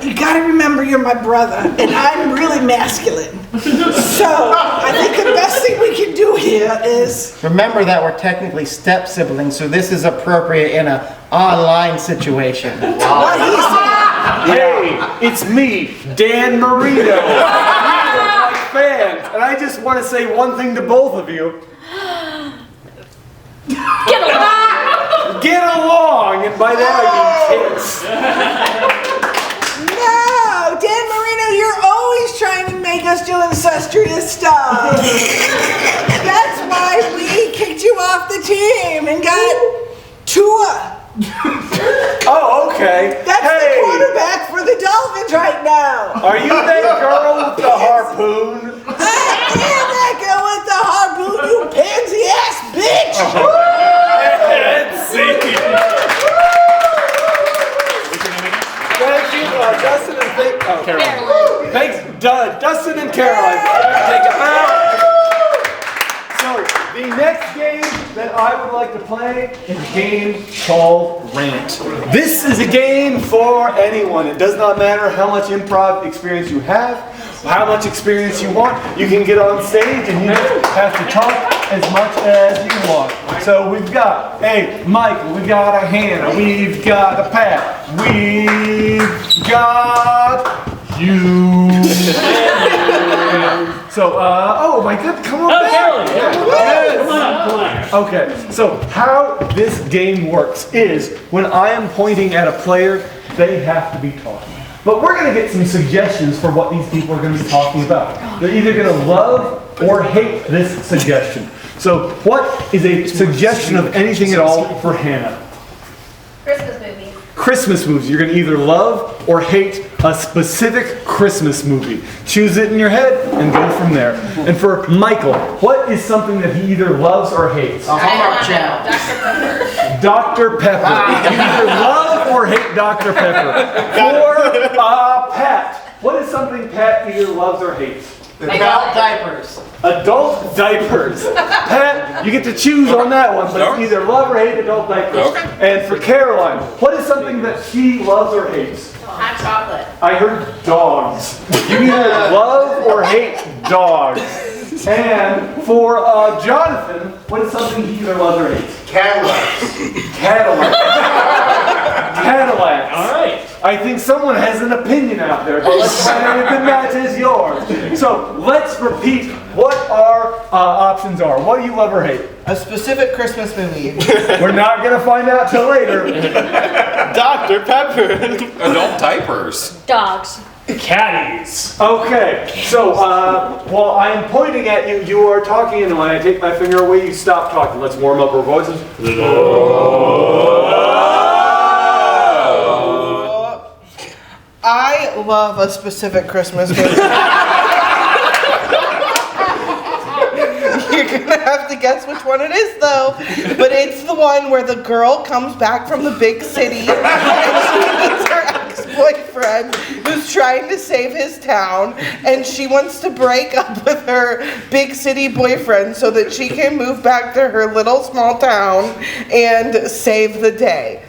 You gotta remember you're my brother, and I'm really masculine. So, I think the best thing we can do here is... Remember that we're technically step siblings, so this is appropriate in an online situation. What he said. Hey, it's me, Dan Marino. You are my fans, and I just want to say one thing to both of you. Get along. Get along, and by that I mean kiss. No, Dan Marino, you're always trying to make us do incestuous stuff. That's why we kicked you off the team and got Tua. Oh, okay. That's the quarterback for the Dolphins right now. Are you that girl with the harpoon? I am that girl with the harpoon, you pansy ass bitch. Let's see. Thank you, Dustin and Carolyn. thanks, Dustin and Caroline. Take it out. So, the next game that I would like to play is a game called Rant. This is a game for anyone. It does not matter how much improv experience you have, how much experience you want. You can get on stage and you just have to talk as much as you want. So we've got a Michael, we've got a Hannah, we've got a Pat, we've got you. So, oh my God, come on back. Come on. Okay, so how this game works is when I am pointing at a player, they have to be talking. But we're going to get some suggestions for what these people are going to be talking about. They're either going to love or hate this suggestion. So what is a suggestion of anything at all for Hannah? Christmas movie. Christmas movies. You're going to either love or hate a specific Christmas movie. Choose it in your head and go from there. And for Michael, what is something that he either loves or hates? A Hallmark Channel. Dr. Pepper. Dr. Pepper. You either love or hate Dr. Pepper. For Pat, what is something Pat either loves or hates? Adult diapers. Adult diapers. Pat, you get to choose on that one, but it's either love or hate adult diapers. Okay. And for Caroline, what is something that she loves or hates? Hot chocolate. I heard dogs. You either love or hate dogs. And for Jonathan, what is something he either loves or hates? Cadillacs. Cadillacs. Cadillacs. All right. I think someone has an opinion out there, but let's find out if it matches yours. So let's repeat what our options are. What do you love or hate? A specific Christmas movie. We're not going to find out till later. Dr. Pepper. Adult diapers. Dogs. Caddies. Okay, so while I am pointing at you, you are talking, and when I take my finger away, you stop talking. Let's warm up our voices. I love a specific Christmas movie. You're gonna have to guess which one it is, though. But it's the one where the girl comes back from the big city and she meets her ex-boyfriend who's trying to save his town, and she wants to break up with her big city boyfriend so that she can move back to her little small town and save the day.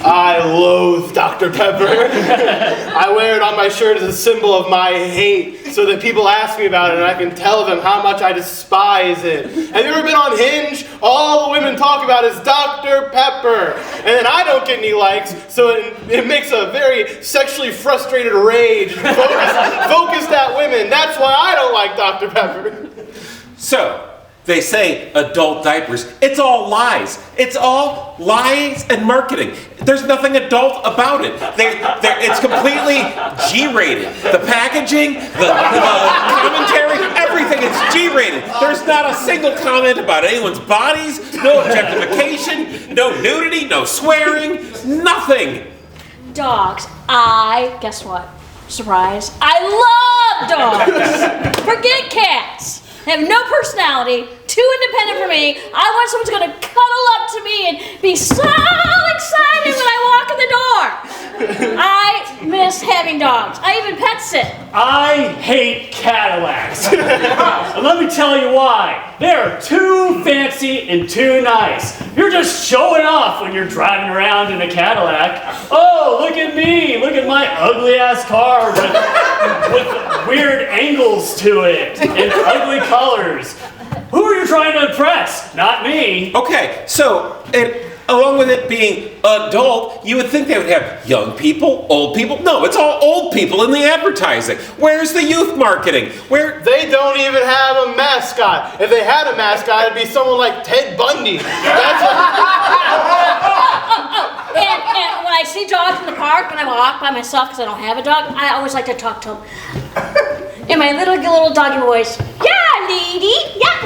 I loathe Dr. Pepper. I wear it on my shirt as a symbol of my hate so that people ask me about it and I can tell them how much I despise it. Have you ever been on Hinge? All the women talk about is Dr. Pepper. And then I don't get any likes, so it makes a very sexually frustrated rage focused at women. That's why I don't like Dr. Pepper. So, they say adult diapers. It's all lies. It's all lies and marketing. There's nothing adult about it. It's completely G-rated. The packaging, the commentary, everything is G-rated. There's not a single comment about anyone's bodies, no objectification, no nudity, no swearing, nothing. Dogs. Guess what? Surprise. I love dogs. Forget cats. They have no personality, too independent for me. I want someone who's going to cuddle up to me and be so excited when I walk in the door. I miss having dogs. I even pet sit. I hate Cadillacs. And let me tell you why. They're too fancy and too nice. You're just showing off when you're driving around in a Cadillac. Oh, look at me. Look at my ugly ass car with weird angles to it and ugly colors. Who are you trying to impress? Not me. Okay, so along with it being adult, you would think they would have young people, old people. No, it's all old people in the advertising. Where's the youth marketing? Where They don't even have a mascot. If they had a mascot, it'd be someone like Ted Bundy. That's And when I see dogs in the park, when I walk by myself because I don't have a dog, I always like to talk to them. In my little doggy voice. Yeah, lady. Yeah.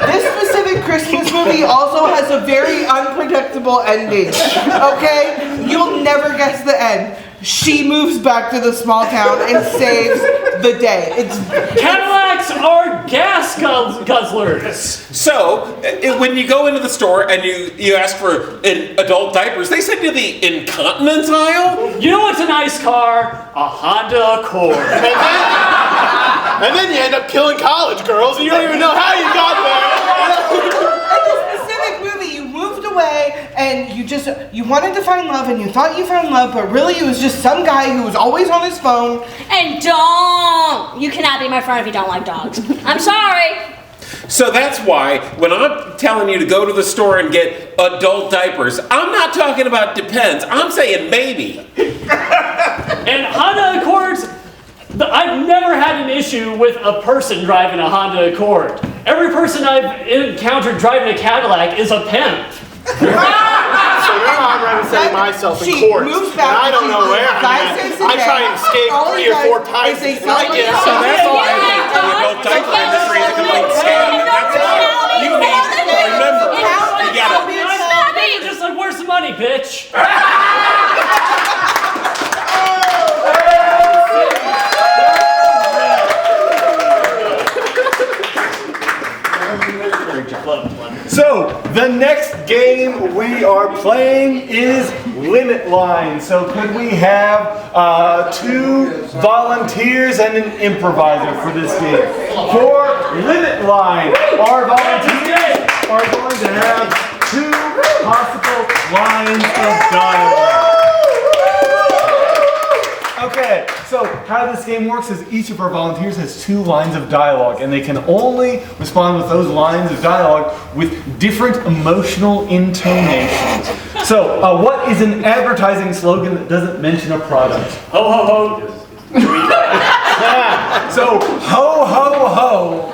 This specific Christmas movie also has a very unpredictable ending. Okay? You'll never guess the end. She moves back to the small town and saves the day. Cadillacs are gas guzzlers. So, when you go into the store and you ask for adult diapers, they send you the incontinence aisle? You know what's a nice car? A Honda Accord. And then you end up killing college girls and you don't even know how you got there. In this specific movie, you moved away and you wanted to find love and you thought you found love, but really it was just some guy who was always on his phone. And you cannot be my friend if you don't like dogs. I'm sorry. So that's why when I'm telling you to go to the store and get adult diapers, I'm not talking about depends. I'm saying maybe. And Honda Accords, I've never had an issue with a person driving a Honda Accord. Every person I've encountered driving a Cadillac is a pimp. So now I'm representing myself in court. And I don't know where I'm at. I try and escape 3 or 4 times. So that's all. adult diaper industry is a complete scam. That's why you need to remember. You gotta. Just like, where's the money, bitch? So, the next game we are playing is Limit Line. So, could we have 2 volunteers and an improviser for this game? For Limit Line, our volunteers are going to have 2 possible lines of dialogue. Okay, so how this game works is each of our volunteers has 2 lines of dialogue, and they can only respond with those lines of dialogue with different emotional intonations. So, what is an advertising slogan that doesn't mention a product? Ho ho ho. So, ho ho ho,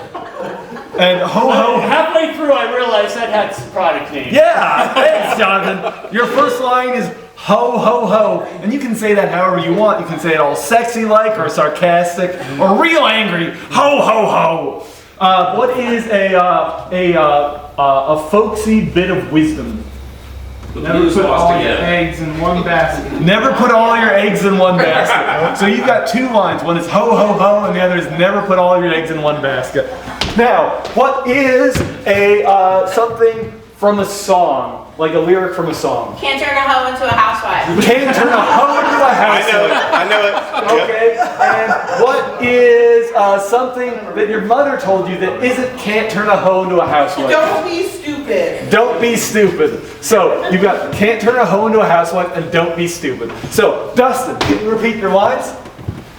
and ho ho. Halfway through, I realized that had some product name. Yeah, thanks, Jonathan. Your first line is ho ho ho, and you can say that however you want. You can say it all sexy like, or sarcastic, or real angry. Ho ho ho. What is a folksy bit of wisdom? Never put all your eggs in one basket. Never put all your eggs in one basket. So you've got 2 lines. One is ho ho ho, and the other is never put all your eggs in one basket. Now, what is a something from a song? Like a lyric from a song. Can't turn a hoe into a housewife. Can't turn a hoe into a housewife. I know it. Okay, and what is something that your mother told you that can't turn a hoe into a housewife? Don't be stupid. Don't be stupid. So, you've got can't turn a hoe into a housewife and don't be stupid. So, Dustin, can you repeat your lines?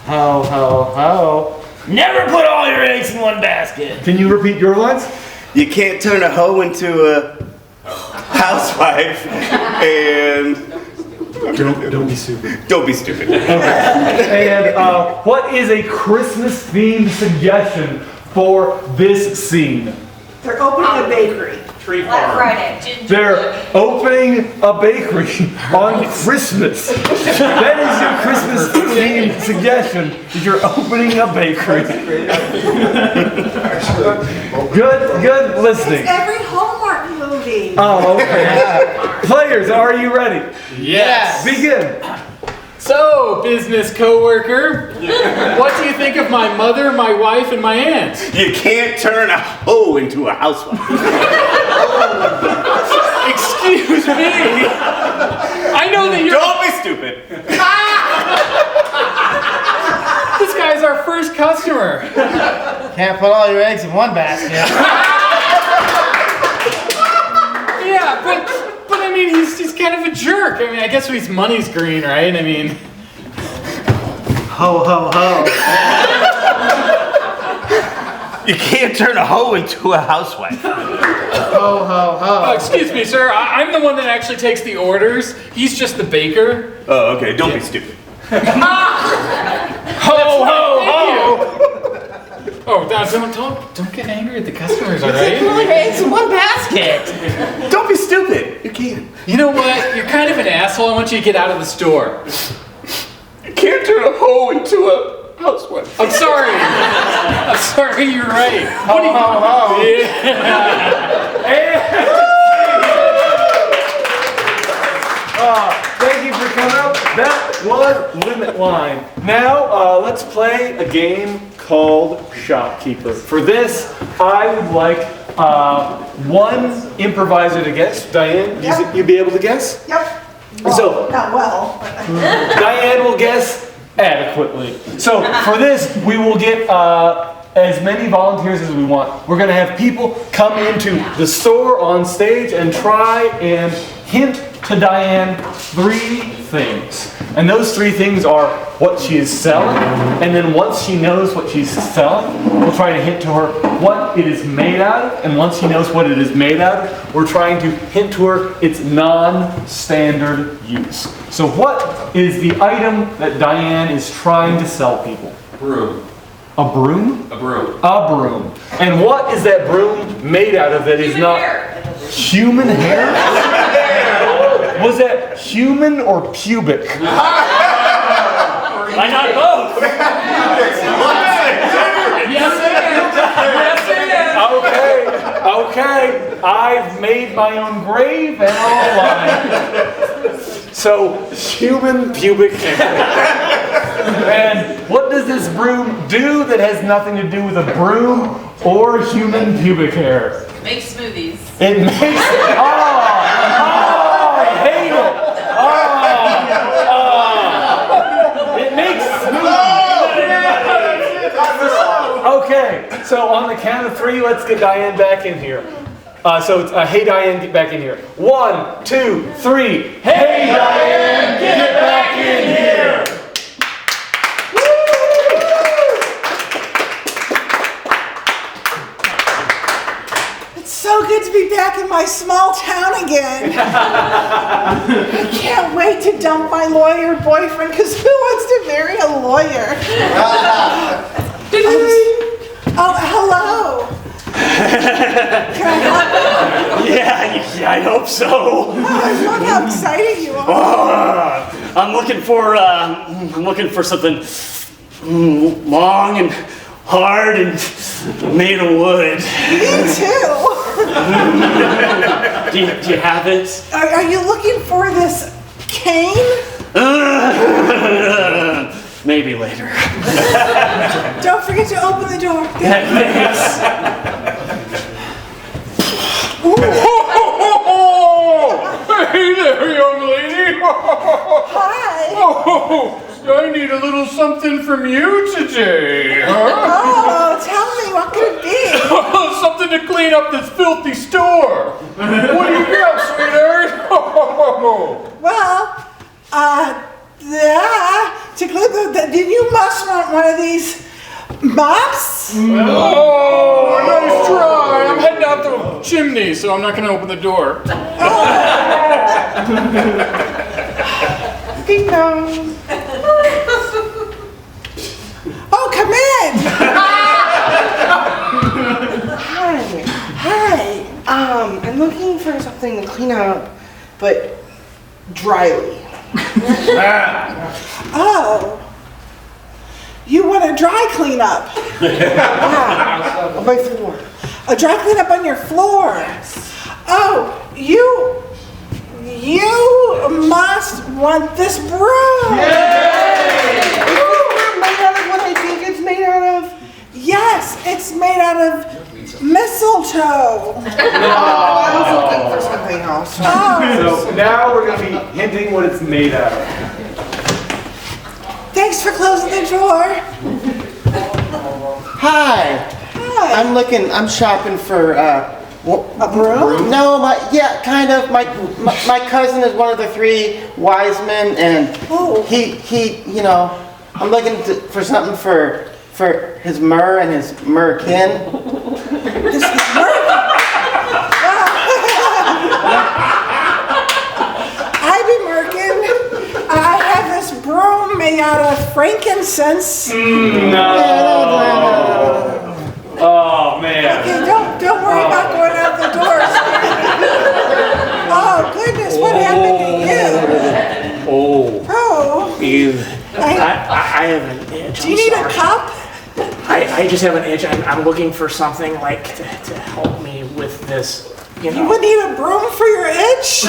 Ho, ho, ho. Never put all your eggs in one basket. Can you repeat your lines? You can't turn a hoe into a housewife, and Don't be stupid. don't be stupid. And what is a Christmas-themed suggestion for this scene? They're opening a bakery. Black Friday. They're opening a bakery on Christmas. That is your Christmas-themed suggestion. Is you're opening a bakery. Good listening. Every Hallmark movie. Oh, okay. Players, are you ready? Yes. Begin. So, business coworker, what do you think of my mother, my wife, and my aunt? You can't turn a hoe into a housewife. Excuse me. I know that you're. Don't be stupid. This guy's our first customer. Can't put all your eggs in one basket. Yeah, but I mean, he's kind of a jerk. I mean, I guess his money's green, right? I mean, Ho, ho, ho. You can't turn a hoe into a housewife. Ho, ho, ho. excuse me, sir. I'm the one that actually takes the orders. He's just the baker. Oh, okay. Don't be stupid. Ho ho ho! Oh, don't get angry at the customers, all right? Put all your eggs in one basket. Don't be stupid. You can't. You know what? You're kind of an asshole. I want you to get out of the store. You can't turn a hoe into a housewife. I'm sorry. I'm sorry. You're right. Ho, ho, ho. Thank you for coming out. That was Limit Line. Now, let's play a game called Shopkeeper. For this, I would like one improviser to guess. Diane, you be able to guess? Yep. Well, So- not well. But Diane will guess adequately. So for this, we will get as many volunteers as we want. We're going to have people come into the store on stage and try and hint to Diane 3 things. And those 3 things are what she is selling, and then once she knows what she's selling, we'll try to hint to her what it is made out of, and once she knows what it is made out of, we're trying to hint to her its non-standard use. So what is the item that Diane is trying to sell people? Broom. A broom? A broom. A broom. And what is that broom made out of that is not human hair? Was that human or pubic? Why not both? Yes, Okay, I've made my own grave and all mine. So, human pubic hair. And what does this broom do that has nothing to do with a broom or human pubic hair? Make smoothies. It makes. I hate it. It makes smoothies. Okay, so on the count of 3, let's get Diane back in here. So it's hey Diane, get back in here. 1, 2, 3. Hey Diane, get back in here. It's so good to be back in my small town again. I can't wait to dump my lawyer boyfriend, because who wants to marry a lawyer? Oh, hello. Can I help you? Yeah, I hope so. Oh, I love how excited you are. I'm looking for something long and hard and made of wood. Me too. Do you have it? Are you looking for this cane? Maybe later. Don't forget to open the door. Thanks. Hey there, young lady. Hi. Oh, I need a little something from you today. Oh, tell me, what could it be? Something to clean up this filthy store. What do you got, sweetheart? Well, to clean you must want one of these mops? Oh, nice try. I'm heading out the chimney, so I'm not going to open the door. Ding dong. Oh, come in. Hi. I'm looking for something to clean up, but dryly. Oh. You want a dry cleanup? Yeah, on my floor. A dry cleanup on your floor? Oh, you must want this broom. Is this broom made out of what I think it's made out of? Yes, it's made out of mistletoe. I was looking for something else. So now we're going to be hinting what it's made out of. Thanks for closing the door. Hi. Hi. I'm shopping for, A broom? no, kind of. My cousin is one of the 3 wise men, and Oh. he, I'm looking for something for his myrrh and his myrrh-kin. This is I'd be Merkin. I have this broom made out of frankincense. No. Oh man. Okay, don't worry about going out the door. Oh goodness, what happened to you? Oh. I have an itch. Do you need a cup? I just have an itch. I'm looking for something like to help me with this. You would need a broom for your itch?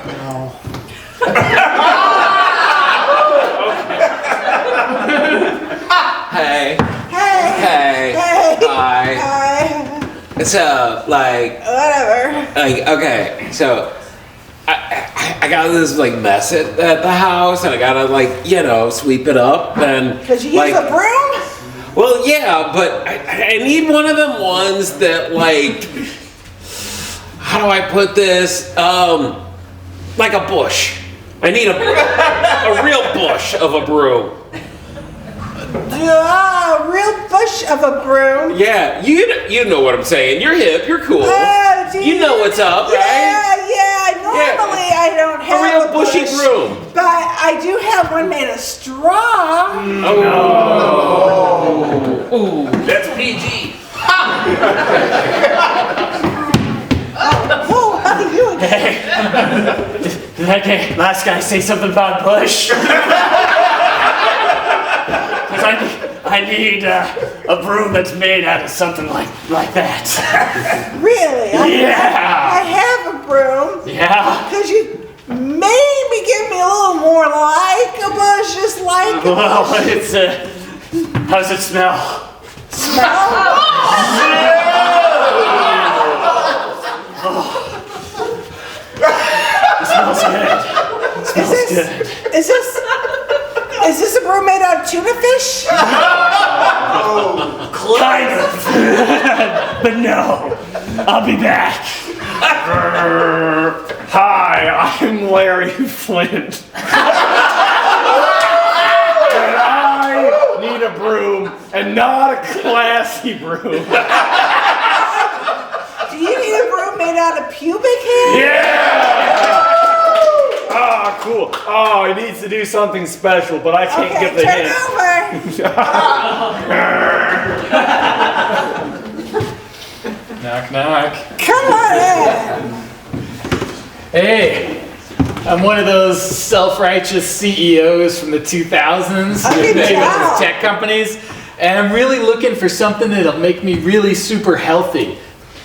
No. Hey. Hey. Hey. Hey. Hi. Hi. So, like, Whatever. okay, so I got this like mess at the house, and I gotta sweep it up and. Could you use a broom? Well, yeah, but I need one of them ones that how do I put this? Like a bush. I need a real bush of a broom. Real bush of a broom. Yeah, you know what I'm saying. You're hip. You're cool. Oh, you know what's up, right? Yeah. Normally I don't have a real bushy bush, broom. but I do have one made of straw. Oh. Ooh, that's PG. Oh, how do you again? Did that last guy say something about bush? Because I a broom that's made out of something like that. Really? Yeah. I have a broom. Yeah. Could you maybe give me a little more just like Well, it's how does it smell? It smells good. It smells good. Is this a broom made out of tuna fish? Kind of. But no. I'll be back. Hi, I'm Larry Flint. And I need a broom, and not a classy broom. Do you need a broom made out of pubic hair? Yeah! Ah, cool. Oh, it needs to do something special, but I can't get the hint. Knock, knock. Come on in. Hey, I'm one of those self-righteous CEOs from the 2000s with those tech companies, and I'm really looking for something that'll make me really super healthy.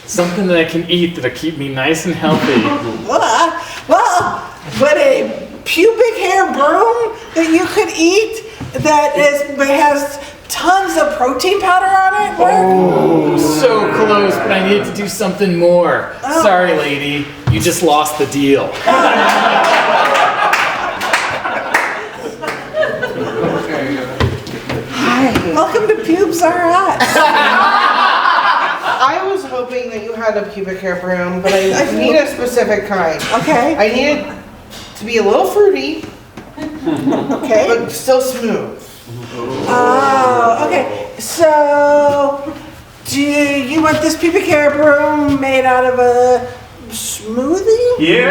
Something that I can eat that'll keep me nice and healthy. Well, but a pubic hair broom that you could eat that has tons of protein powder on it? Oh, so close, but I need to do something more. Sorry, lady, you just lost the deal. Hi, welcome to Pubes Are Us. I was hoping that you had a pubic hair broom, but I need a specific kind. Okay. I need it to be a little fruity, Okay. but still smooth. Oh, okay. So, do you want this pubic hair broom made out of a smoothie? Yeah.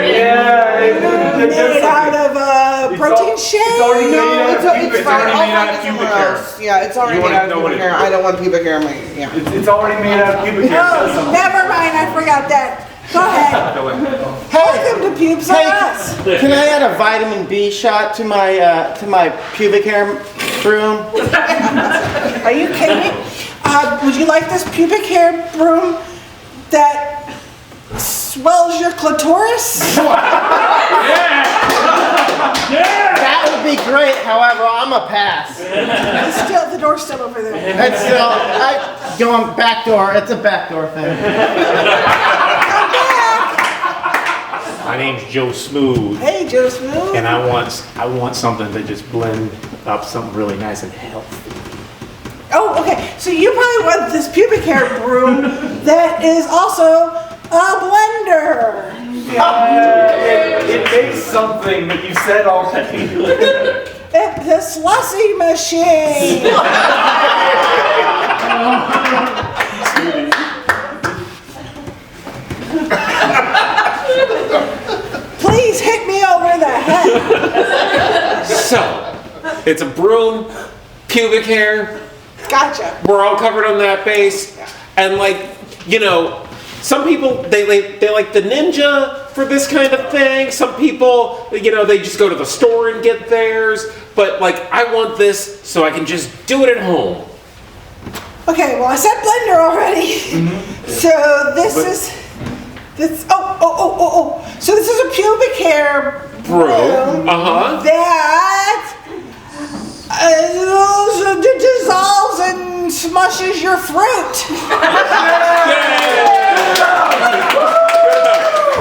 Made out of a protein shake? It's fine. I'll find it somewhere else. Yeah, it's already made out of pubic hair. I don't want pubic hair in my, yeah. It's already made out of pubic hair. No, never mind. I forgot that. Go ahead. Welcome to Pubes Are Us. Can I add a vitamin B shot to my pubic hair broom? Are you kidding me? Would you like this pubic hair broom that swells your clitoris? That would be great. However, I'm a pass. The door's still over there. It's still, going back door. It's a back door thing. My name's Joe Smooth. Hey, Joe Smooth. And I want something to just blend up something really nice and healthy. Oh, okay. So you probably want this pubic hair broom that is also a blender. It makes something that you said already. It's a slushy machine. Please hit me over the head. So, it's a broom, pubic hair. Gotcha. We're all covered on that base. And some people, they like the Ninja for this kind of thing. Some people, they just go to the store and get theirs. But I want this so I can just do it at home. Okay, well I said blender already. So So this is a pubic hair broom. That dissolves and smushes your fruit.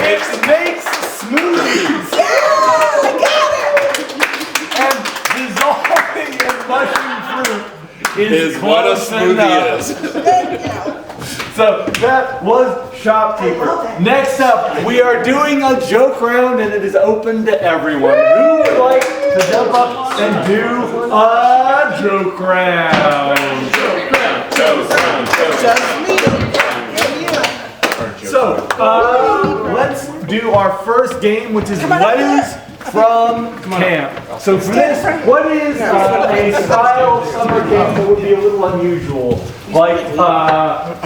It makes smoothies. Yeah, I got it. And dissolving and mushing fruit is what a close smoothie enough. is. Thank you. So that was Shopkeeper. Next up, we are doing a joke round, and it is open to everyone. Who would like to jump up and do a joke round? So, let's do our first game, which is letters from camp. So for this, what is a style summer game that would be a little unusual? Like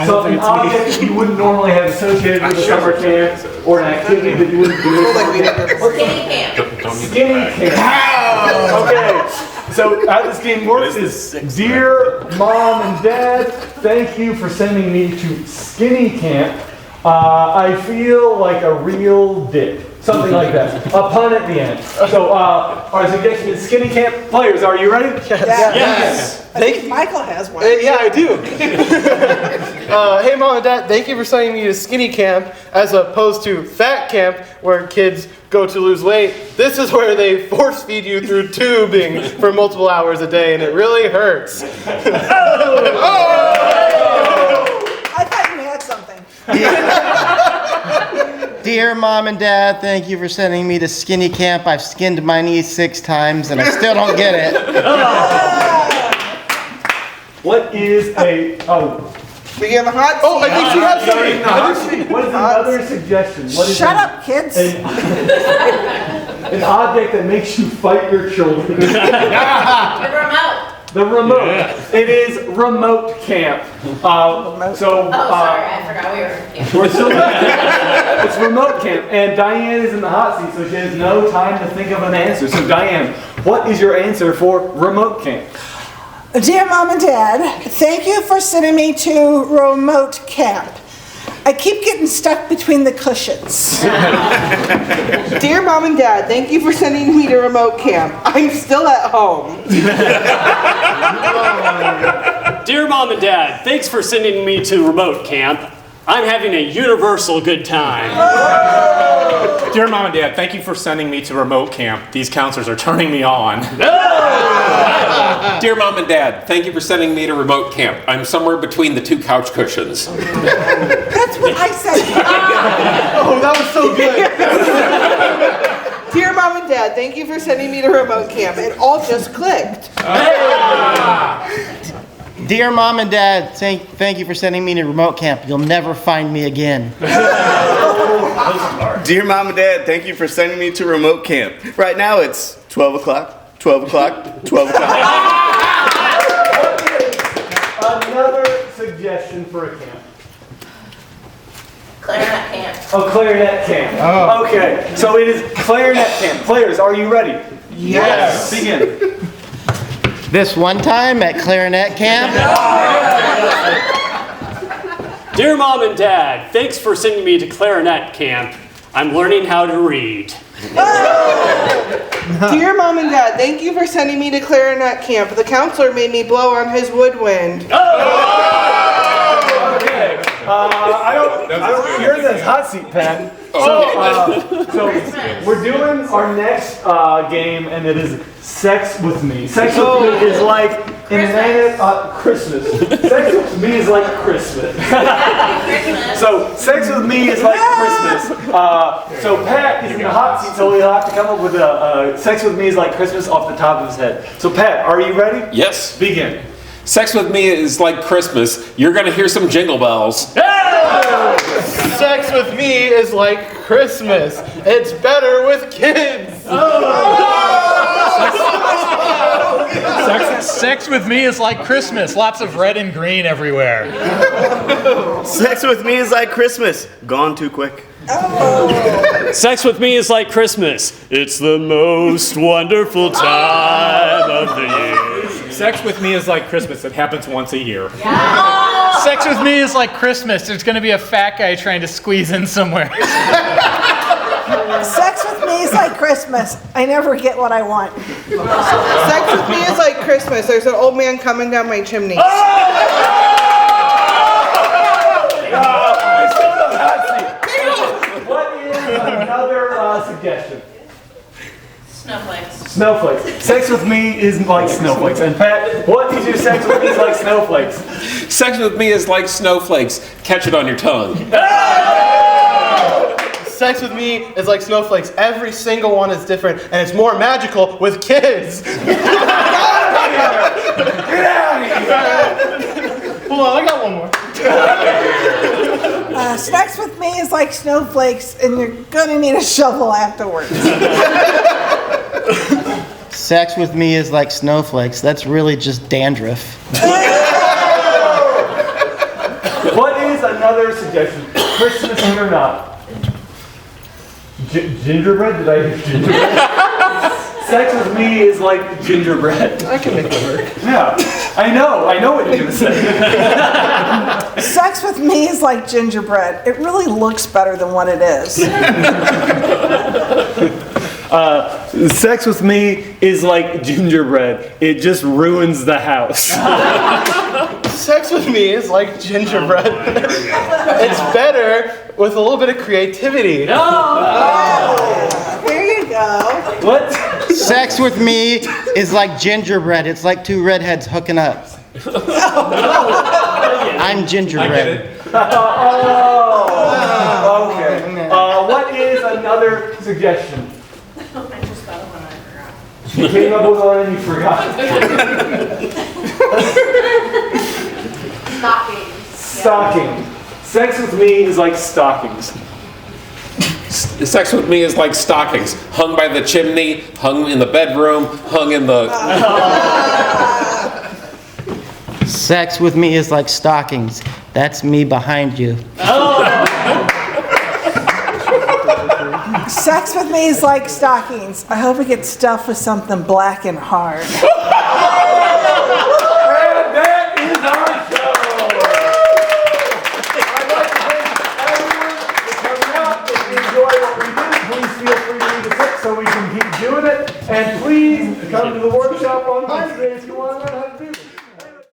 something object you wouldn't normally have associated with a summer camp, or an activity that you wouldn't do. Skinny camp. Skinny camp. Okay. So how this game works is, dear mom and dad, thank you for sending me to skinny camp. I feel like a real dick. Something like that. A pun at the end. So our suggestion is skinny camp. Players, are you ready? Yes. I think Michael has one. Yeah, I do. Hey, Mom and Dad, thank you for sending me to skinny camp as opposed to fat camp where kids go to lose weight. This is where they force feed you through tubing for multiple hours a day, and it really hurts. I thought you had something. Dear Mom and Dad, thank you for sending me to skinny camp. I've skinned my knees 6 times and I still don't get it. What is a... We give a hot seat. Oh, I think she has something. What is another suggestion? What is Shut up, kids. an object that makes you fight your children? The remote. The remote. Yeah. It is remote camp. Oh, sorry, I forgot we were. Yeah. It's remote camp, and Diane is in the hot seat, so she has no time to think of an answer. So Diane, what is your answer for remote camp? Dear Mom and Dad, thank you for sending me to remote camp. I keep getting stuck between the cushions. Dear Mom and Dad, thank you for sending me to remote camp. I'm still at home. Dear Mom and Dad, thanks for sending me to remote camp. I'm having a universal good time. Dear Mom and Dad, thank you for sending me to remote camp. These counselors are turning me on. Dear Mom and Dad, thank you for sending me to remote camp. I'm somewhere between the 2 couch cushions. That's what I said. Oh, that was so good. Dear Mom and Dad, thank you for sending me to remote camp. It all just clicked. Dear Mom and Dad, thank you for sending me to remote camp. You'll never find me again. Dear Mom and Dad, thank you for sending me to remote camp. Right now it's 12 o'clock, 12 o'clock, 12 o'clock. Another suggestion for a camp. Clarinet camp. Oh, clarinet camp. Oh. Okay, so it is clarinet camp. Players, are you ready? Yes. Begin. This one time at clarinet camp. Dear Mom and Dad, thanks for sending me to clarinet camp. I'm learning how to read. Dear Mom and Dad, thank you for sending me to clarinet camp. The counselor made me blow on his woodwind. Okay. You're in this hot seat, Pat. So we're doing our next game, and it is Sex with Me. Sex with Me is like Christmas. Sex with Me is like Christmas. So Sex with Me is like Christmas. So Pat is in the hot seat, so he'll have to come up with a Sex with Me is like Christmas off the top of his head. So Pat, are you ready? Yes. Begin. Sex with me is like Christmas. You're gonna hear some jingle bells. Sex with me is like Christmas. It's better with kids. Sex with me is like Christmas. Lots of red and green everywhere. Sex with me is like Christmas. Gone too quick. Sex with me is like Christmas. It's the most wonderful time of the year. Sex with me is like Christmas. It happens once a year. Sex with me is like Christmas. There's going to be a fat guy trying to squeeze in somewhere. Sex with me is like Christmas. I never get what I want. Sex with me is like Christmas. There's an old man coming down my chimney. What is another suggestion? Snowflakes. Snowflakes. Sex with me is like snowflakes. And Pat, what is your sex with me is like snowflakes? Sex with me is like snowflakes. Catch it on your tongue. Sex with me is like snowflakes. Every single one is different, and it's more magical with kids. Get out of here! Hold on, I got one more. Sex with me is like snowflakes, and you're gonna need a shovel afterwards. Sex with me is like snowflakes. That's really just dandruff. What is another suggestion? Christmas or not? Gingerbread? Did I hear gingerbread? Sex with me is like gingerbread. I can make it work. Yeah, I know what you're gonna say. Sex with me is like gingerbread. It really looks better than what it is. Sex with me is like gingerbread. It just ruins the house. Sex with me is like gingerbread. It's better with a little bit of creativity. There you go. What? Sex with me is like gingerbread. It's like two redheads hooking up. I'm gingerbread. Oh, okay. What is another suggestion? I just thought of one I forgot. You came up with one and you forgot. Stockings. Stockings. Sex with me is like stockings. Sex with me is like stockings, hung by the chimney, hung in the bedroom, hung in the. Sex with me is like stockings. That's me behind you. Sex with me is like stockings. I hope it gets stuffed with something black and hard. And that is our show. I'd like to thank everyone for coming out. If you enjoy what we do, please feel free to leave a tip so we can keep doing it. And please come to the workshop on Wednesday if you want to learn how to do it.